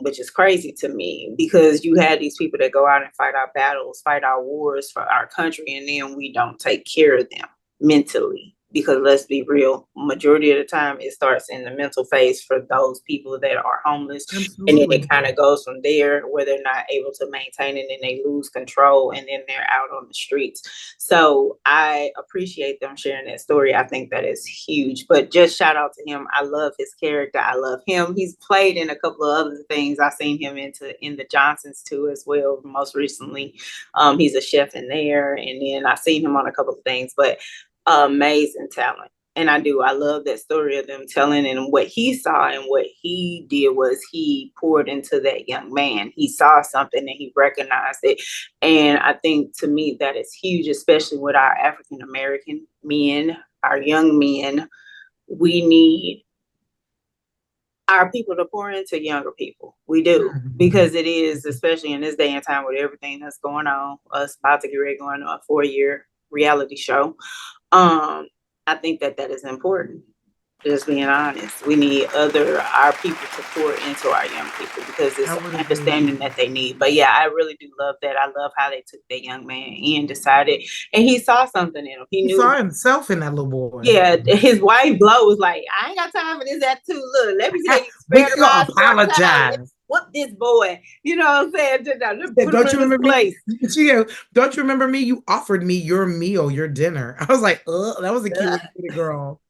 Speaker 2: which is crazy to me because you had these people that go out and fight our battles, fight our wars for our country, and then we don't take care of them mentally. Because let's be real, majority of the time it starts in the mental phase for those people that are homeless, and then
Speaker 1: Absolutely.
Speaker 2: it kind of goes from there where they're not able to maintain it and they lose control and then they're out on the streets. So I appreciate them sharing that story. I think that is huge. But just shout out to him. I love his character. I love him. He's played in a couple of other things. I've seen him in the Johnsons too as well. Most recently, he's a chef in there, and then I've seen him on a couple of things. But amazing talent. And I love that story of them telling, and what he saw and what he did was he poured into that young man. He saw something and he recognized it. And I think to me that is huge, especially with our African American men, our young men. We need our people to pour into younger people. We do.
Speaker 1: Mhm.
Speaker 2: Because it is, especially in this day and time with everything that's going on, us about to get ready going on a 4 year reality show. um, I think that that is important. Just being honest, we need our people to pour into our young people because
Speaker 1: I
Speaker 2: it's
Speaker 1: would
Speaker 2: understanding
Speaker 1: agree.
Speaker 2: that they need. But yeah, I really do love that. I love how they took that young man and decided, and he saw something in him. He
Speaker 1: He
Speaker 2: knew.
Speaker 1: saw himself in that little boy.
Speaker 2: Yeah, his wife Blow was like, I ain't got time for this attitude. Look, let me tell you,
Speaker 1: We
Speaker 2: spare the
Speaker 1: gonna
Speaker 2: rod, spare the child. Let's
Speaker 1: apologize.
Speaker 2: whoop this boy. You know what I'm saying? Let's
Speaker 1: Said,
Speaker 2: put him
Speaker 1: don't
Speaker 2: in
Speaker 1: you
Speaker 2: his
Speaker 1: remember me?
Speaker 2: place.
Speaker 1: She goes, don't you remember me? You offered me your meal, your dinner. I was like, that was a cute little kitty girl.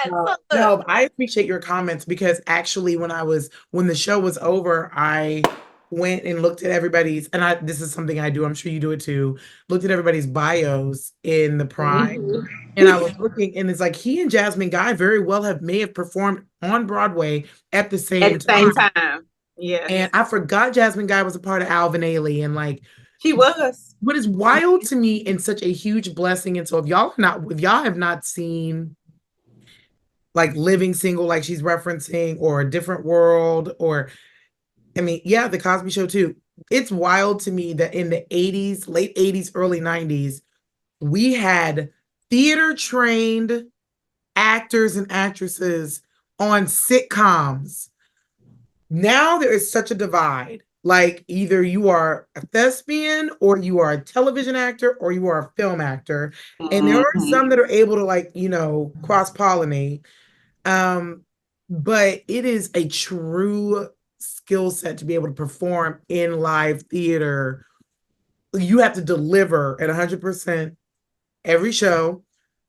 Speaker 2: So look.
Speaker 1: No, I appreciate your comments because actually when the show was over, I went and looked at everybody's, and this is something I do, I'm sure you do it too, looked at everybody's bios in the Prime. And I was looking, and it's like he and Jasmine Guy very well may have performed on Broadway at the
Speaker 2: At
Speaker 1: same
Speaker 2: the same
Speaker 1: time.
Speaker 2: time.
Speaker 1: And
Speaker 2: Yes.
Speaker 1: I forgot Jasmine Guy was a part of Alvin Ailey. And like
Speaker 2: She was.
Speaker 1: what is wild to me and such a huge blessing. And so if y'all have not seen like Living Single, like she's referencing, or A Different World, or I mean, yeah, The Cosby Show too. It's wild to me that in the 80s, late 80s, early 90s, we had theater trained actors and actresses on sitcoms. Now there is such a divide. Like either you are a thespian or you are a television actor or you are a film actor. And there are some
Speaker 2: Mm-hmm.
Speaker 1: that are able to like, cross pollinate. Um, but it is a true skill set to be able to perform in live theater. You have to deliver at 100% every show,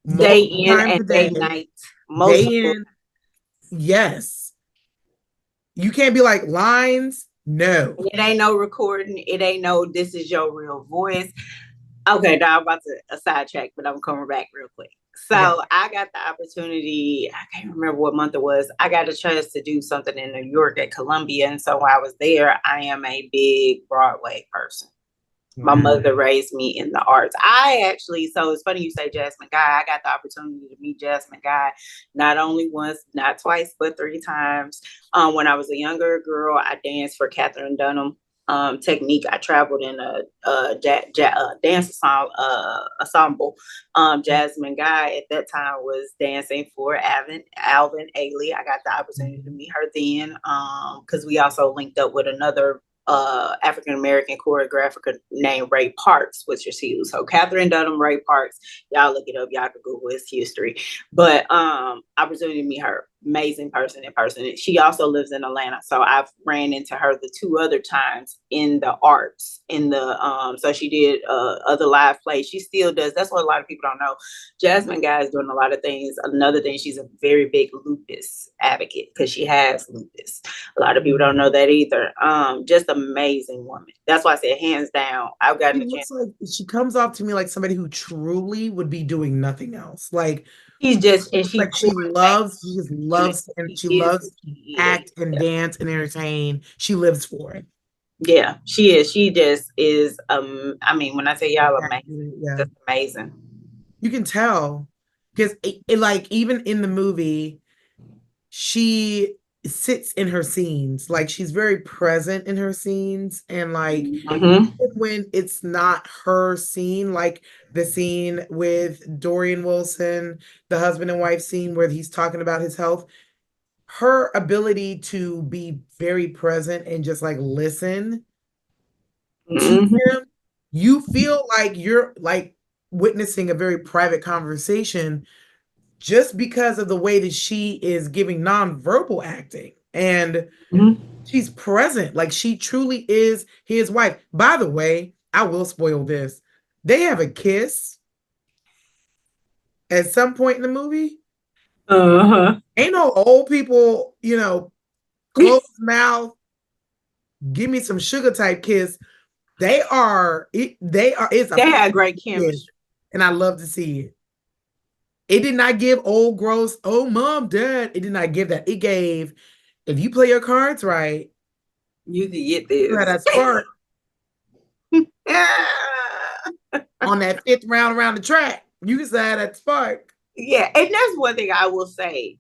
Speaker 2: Day
Speaker 1: multiple
Speaker 2: in
Speaker 1: times
Speaker 2: and
Speaker 1: a
Speaker 2: day
Speaker 1: day,
Speaker 2: night.
Speaker 1: day
Speaker 2: Multiple.
Speaker 1: in. Yes. You can't be like lines. No.
Speaker 2: It ain't no recording. It ain't no, this is your real voice. Okay, now I'm about to a sidetrack, but I'm coming back real quick. So
Speaker 1: I got
Speaker 2: I got the opportunity. I can't remember what month it was. I got a chance to do something in New York at Columbia. And so while I was there, I am a big Broadway person. My
Speaker 1: wow.
Speaker 2: mother raised me in the arts. I actually, so it's funny you say Jasmine Guy. I got the opportunity to meet Jasmine Guy not only once, not twice, but three times. When I was a younger girl, I danced for Catherine Dunham technique. I traveled in a dance ensemble. Jasmine Guy at that time was dancing for Alvin Ailey. I got the opportunity to
Speaker 1: Mhm.
Speaker 2: meet her then because we also linked up with another African American choreographer named Ray Parks, which is huge. So Catherine Dunham, Ray Parks, y'all look it up, y'all can Google his history. But opportunity to meet her, amazing person in person. And she also lives in Atlanta, so I've ran into her the two other times in the arts. In the so she did other live plays. She still does. That's what a lot of people don't know. Jasmine Guy is doing a lot of things. Another thing, she's a very big lupus advocate because she has lupus. A lot of people don't know that either. Just amazing woman. That's why I said hands down. I've
Speaker 1: She
Speaker 2: gotten a chance.
Speaker 1: looks like she comes off to me like somebody who truly would be doing nothing else.
Speaker 2: She's just and she
Speaker 1: Like she just
Speaker 2: and
Speaker 1: loves, and
Speaker 2: she
Speaker 1: she
Speaker 2: is who
Speaker 1: loves
Speaker 2: she
Speaker 1: act
Speaker 2: is.
Speaker 1: and dance and entertain. She lives for it.
Speaker 2: Yeah, she is. She just is. I mean, when I say y'all amazing,
Speaker 1: Yeah,
Speaker 2: just amazing.
Speaker 1: you can tell because like even in the movie, she sits in her scenes. Like she's very present in her scenes, and like
Speaker 2: Mm-hmm.
Speaker 1: when it's not her scene, like the scene with Dorian Wilson, the husband and wife scene where he's talking about his health, her ability to be very present and just like listen to
Speaker 2: Mm-hmm.
Speaker 1: him, you feel like you're like witnessing a very private conversation just because of the way that she is giving nonverbal acting. And
Speaker 2: Mm-hmm.
Speaker 1: she's present. Like she truly is his wife. By the way, I will spoil this. They have a kiss at some point in the movie.
Speaker 2: Uh-huh.
Speaker 1: Ain't no old people, closed mouth, give me some sugar type kiss. It's a
Speaker 2: They had
Speaker 1: perfect
Speaker 2: great
Speaker 1: kiss.
Speaker 2: chemistry.
Speaker 1: And I love to see it. It did not give old gross, oh mom, dad. It did not give that. It gave, if you play your cards right,
Speaker 2: You can get
Speaker 1: you had
Speaker 2: this.
Speaker 1: that spark on that fifth round around the track. You just had that spark.
Speaker 2: Yeah, and that's one thing I will say.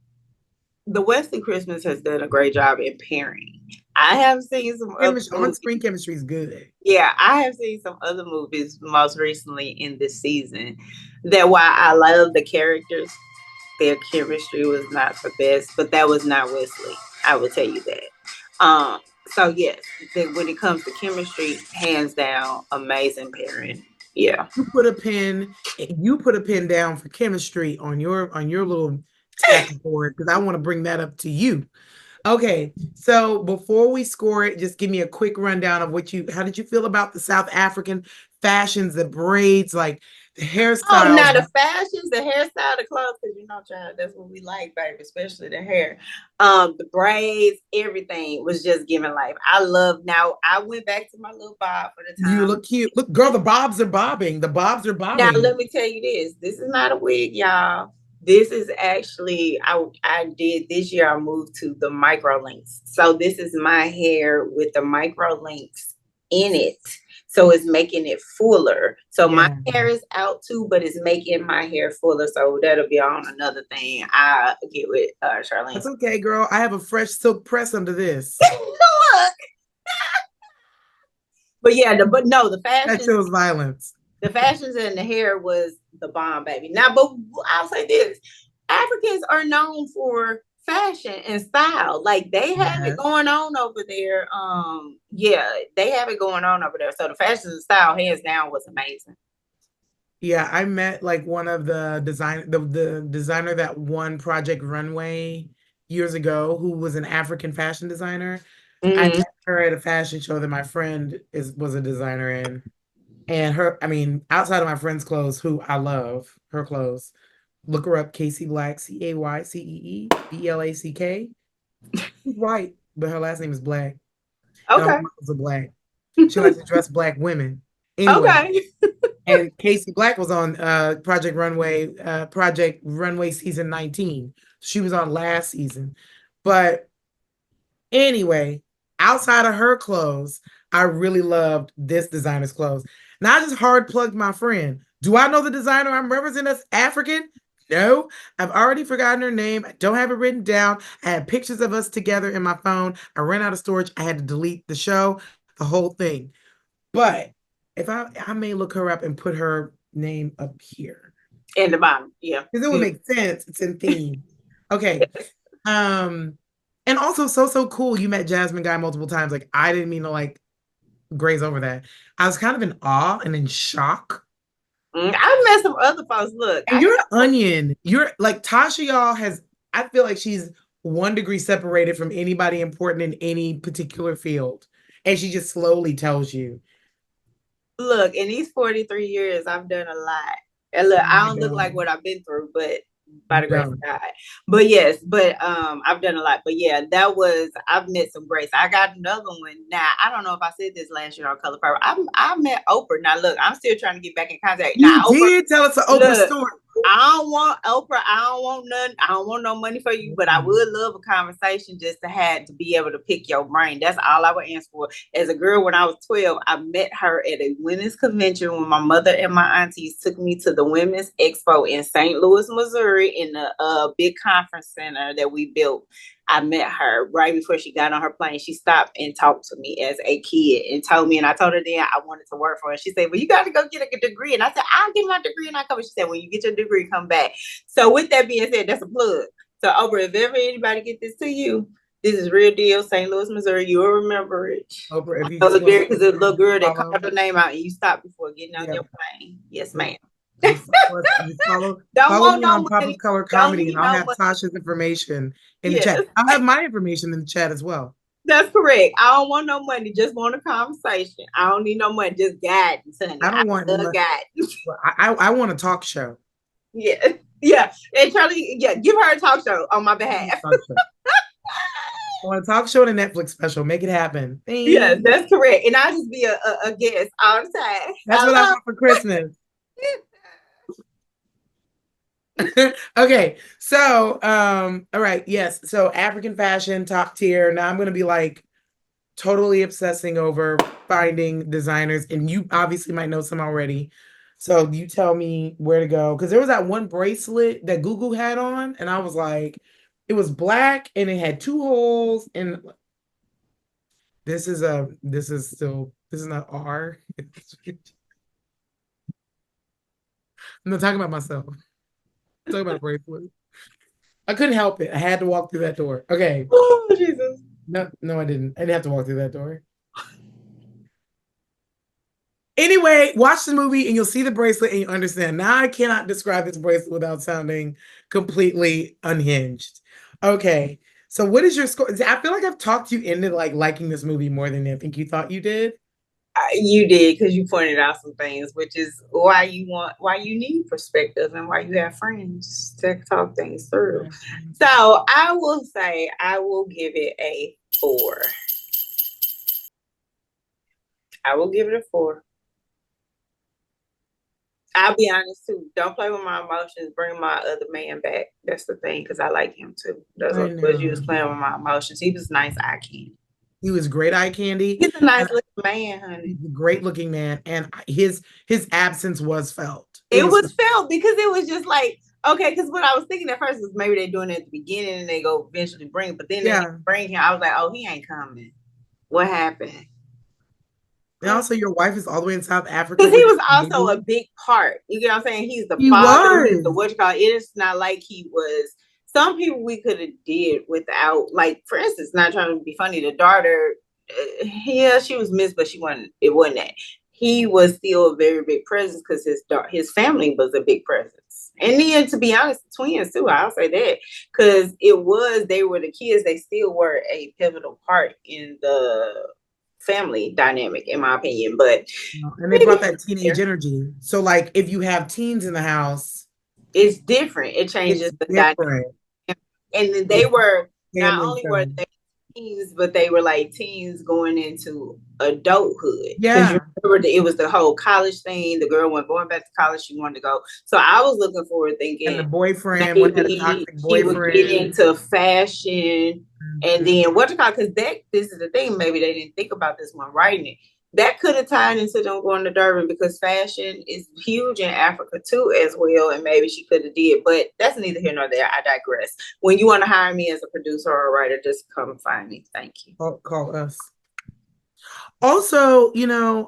Speaker 2: The Wesley Christmas has done a great job in pairing. I have seen some other
Speaker 1: Chemistry, on screen
Speaker 2: movies.
Speaker 1: chemistry is good.
Speaker 2: Yeah, I have seen some other movies most recently in this season that while I love the characters, their chemistry was not the best, but that was not Wesley. I will tell you that. So yes, when it comes to chemistry, hands down, amazing pairing. Yeah.
Speaker 1: You put a pin down for chemistry on your little tacky board because I want to bring that up to you. Okay, so before we score it, just give me a quick rundown of how did you feel about the South African fashions, the braids, like the
Speaker 2: Oh,
Speaker 1: hairstyles?
Speaker 2: now the fashions, the hairstyle, the clothes, because child, that's what we like, baby, especially the hair. The braids, everything was just giving life. I love now. I went back to my little bob for the
Speaker 1: You
Speaker 2: time.
Speaker 1: look cute. Look, girl, the bobs are bobbing. The bobs are
Speaker 2: Now
Speaker 1: bobbing.
Speaker 2: let me tell you this. This is not a wig, y'all. This is actually I did this year. I moved to the micro links. So this is my hair with the micro links in it. So it's making it fuller. So my
Speaker 1: Yeah,
Speaker 2: hair is out too, but it's making my hair fuller. So that'll be on another thing I get with
Speaker 1: that's
Speaker 2: Charlene's.
Speaker 1: okay, girl. I have a fresh silk press under this.
Speaker 2: Look, but yeah, but no,
Speaker 1: That shows violence.
Speaker 2: the fashions and the hair was the bomb, baby. Now, but I'll say this: Africans are known for fashion and style. Like they have it
Speaker 1: Yes.
Speaker 2: going on over there. Yeah, they have it going on over there. So the fashion and style, hands down, was amazing.
Speaker 1: Yeah, I met like one of the designer that won Project Runway years ago, who was an African fashion designer. I
Speaker 2: Mm-hmm.
Speaker 1: met her at a fashion show that my friend is was a designer in. And I mean, outside of my friend's clothes, who I love her clothes, look her up, Casey Black, CayceeBlack. She's white, but her last name is Black. And all
Speaker 2: Okay.
Speaker 1: her models are black. She likes to dress black women. Anyway,
Speaker 2: Okay.
Speaker 1: And Casey Black was on Project Runway season 19. She was on last season. But anyway, outside of her clothes, I really loved this designer's clothes. Now I just hard plugged my friend. Do I know the designer I'm representing as African? No, I've already forgotten her name. I don't have it written down. I had pictures of us together in my phone. I ran out of storage. I had to delete the show, the whole thing. But if I may look her up and put her name up here.
Speaker 2: In the bottom, yeah.
Speaker 1: Because it would make sense. It's in theme. Okay. And also so cool. You met Jasmine Guy multiple times. Like I didn't mean to like graze over that. I was kind of in awe and in shock.
Speaker 2: I met some other folks. Look,
Speaker 1: And you're an onion. You're like Tasha, y'all has, I feel like she's 1 degree separated from anybody important in any particular field. And she just slowly tells you.
Speaker 2: Look, in these 43 years, I've done a lot. And look, I don't look like what I've been through, but by the grace of God. But yes, but I've done a lot. But yeah, I've met some grace. I got another one. Now, I don't know if I said this last year on Color Purple. I met Oprah. Now look, I'm still trying to get back in contact.
Speaker 1: You
Speaker 2: now,
Speaker 1: did tell us an Oprah story.
Speaker 2: I don't want Oprah. I don't want none. I don't want no money for you, but I would love a conversation just to be able to pick your brain. That's all I would ask for. As a girl, when I was 12, I met her at a women's convention when my mother and my aunties took me to the Women's Expo in St. Louis, Missouri, in the big conference center that we built. I met her right before she got on her plane. She stopped and talked to me as a kid and told me, and I told her then I wanted to work for her. She said, well, you got to go get a degree. And I said, I'll get my degree and I come. She said, when you get your degree, come back. So with that being said, that's a plug. So Oprah, if ever anybody get this to you, this is real deal, St. Louis, Missouri. You'll remember it.
Speaker 1: Oprah, if you
Speaker 2: because the little girl that called her name out and you stopped before getting on your plane. Yes, ma'am.
Speaker 1: Follow me on Pop of Color Comedy, and I'll have Tasha's information in the chat. I'll have my information in the chat as well.
Speaker 2: That's correct. I don't want no money. Just want a conversation. I don't need no money. Just guidance, honey.
Speaker 1: I don't want guidance. I want a talk show.
Speaker 2: Yeah. And Charlie, give her a talk show on my behalf.
Speaker 1: I want a talk show and a Netflix special. Make it happen.
Speaker 2: Thanks. Yeah, that's correct. And I'll just be a guest all the time.
Speaker 1: That's what I want for Christmas. Okay, so all right, yes, so African fashion, top tier. Now I'm gonna be like totally obsessing over finding designers, and you obviously might know some already, so you tell me where to go, because there was that one bracelet that Google had on, and I was like, it was black and it had 2 holes, and this is not R. I'm not talking about myself. Talk about a bracelet. I couldn't help it. I had to walk through that door. Okay.
Speaker 2: Oh, Jesus.
Speaker 1: No, I didn't. I didn't have to walk through that door. Anyway, watch the movie and you'll see the bracelet and you understand. Now I cannot describe this bracelet without sounding completely unhinged. Okay. So what is your score? I feel like I've talked you into like liking this movie more than I think you thought you did.
Speaker 2: You did, because you pointed out some things, which is why you need perspective and why you have friends to talk things through. So I will say I will give it a 4. I will give it a 4. I'll be honest too. Don't play with my emotions. Bring my other man back. That's the thing, because I like him too. That's what you was playing with my emotions. He was nice eye candy.
Speaker 1: He was great eye candy.
Speaker 2: He's a nice looking man, honey.
Speaker 1: He's a great looking man, and his absence was felt.
Speaker 2: It was felt, because it was just like, okay, because what I was thinking at first was maybe they're doing it at the beginning and they go eventually bring it, but then they bring him. I was like, oh, he ain't coming. What happened?
Speaker 1: And also, your wife is all the way in South Africa.
Speaker 2: Because he was also a big part. You get what I'm saying? He's the father. He's the what you call it. It's not like he was. Some people we could have did without, like, for instance, not trying to be funny, the daughter, she was missed, but it wasn't that. He was still a very big presence because his family was a big presence. And then, to be honest, the twins too, I'll say that, because they were the kids, they still were a pivotal part in the family dynamic, in my opinion. But
Speaker 1: and they brought that teenage energy. So, like, if you have teens in the house,
Speaker 2: it's different. It changes the dynamic. And they were not only were they teens, but they were like teens going into adulthood, because you
Speaker 1: Yeah.
Speaker 2: remember that it was the whole college thing. The girl went going back to college, she wanted to go. So I was looking forward,
Speaker 1: And the
Speaker 2: thinking
Speaker 1: boyfriend, one had a
Speaker 2: maybe
Speaker 1: toxic
Speaker 2: she would get
Speaker 1: boyfriend.
Speaker 2: into fashion, and
Speaker 1: Mhm.
Speaker 2: then what you call, because that this is the thing, maybe they didn't think about this when writing it. That could have tied into them going to Durban, because fashion is huge in Africa too as well, and maybe she could have did, but that's neither here nor there. I digress. When you want to hire me as a producer or a writer, just come find me. Thank you.
Speaker 1: Call us. Also,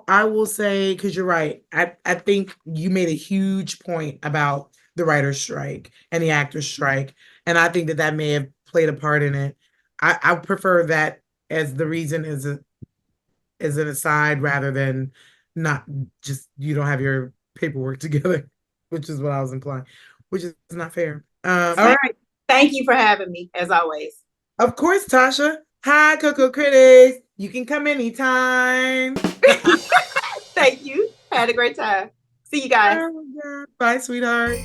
Speaker 1: I will say, because you're right, I think you made a huge point about the writer's strike and the actor's strike. And I think that that may have played a part in it. I prefer that as the reason as an aside rather than not just you don't have your paperwork together, which is what I was implying, which is not fair. All
Speaker 2: Same.
Speaker 1: right.
Speaker 2: Thank you for having me, as always.
Speaker 1: Of course, Tasha. Hi, Coco Critics. You can come anytime.
Speaker 2: Thank you. Had a great time. See you guys.
Speaker 1: Oh my God. Bye, sweetheart.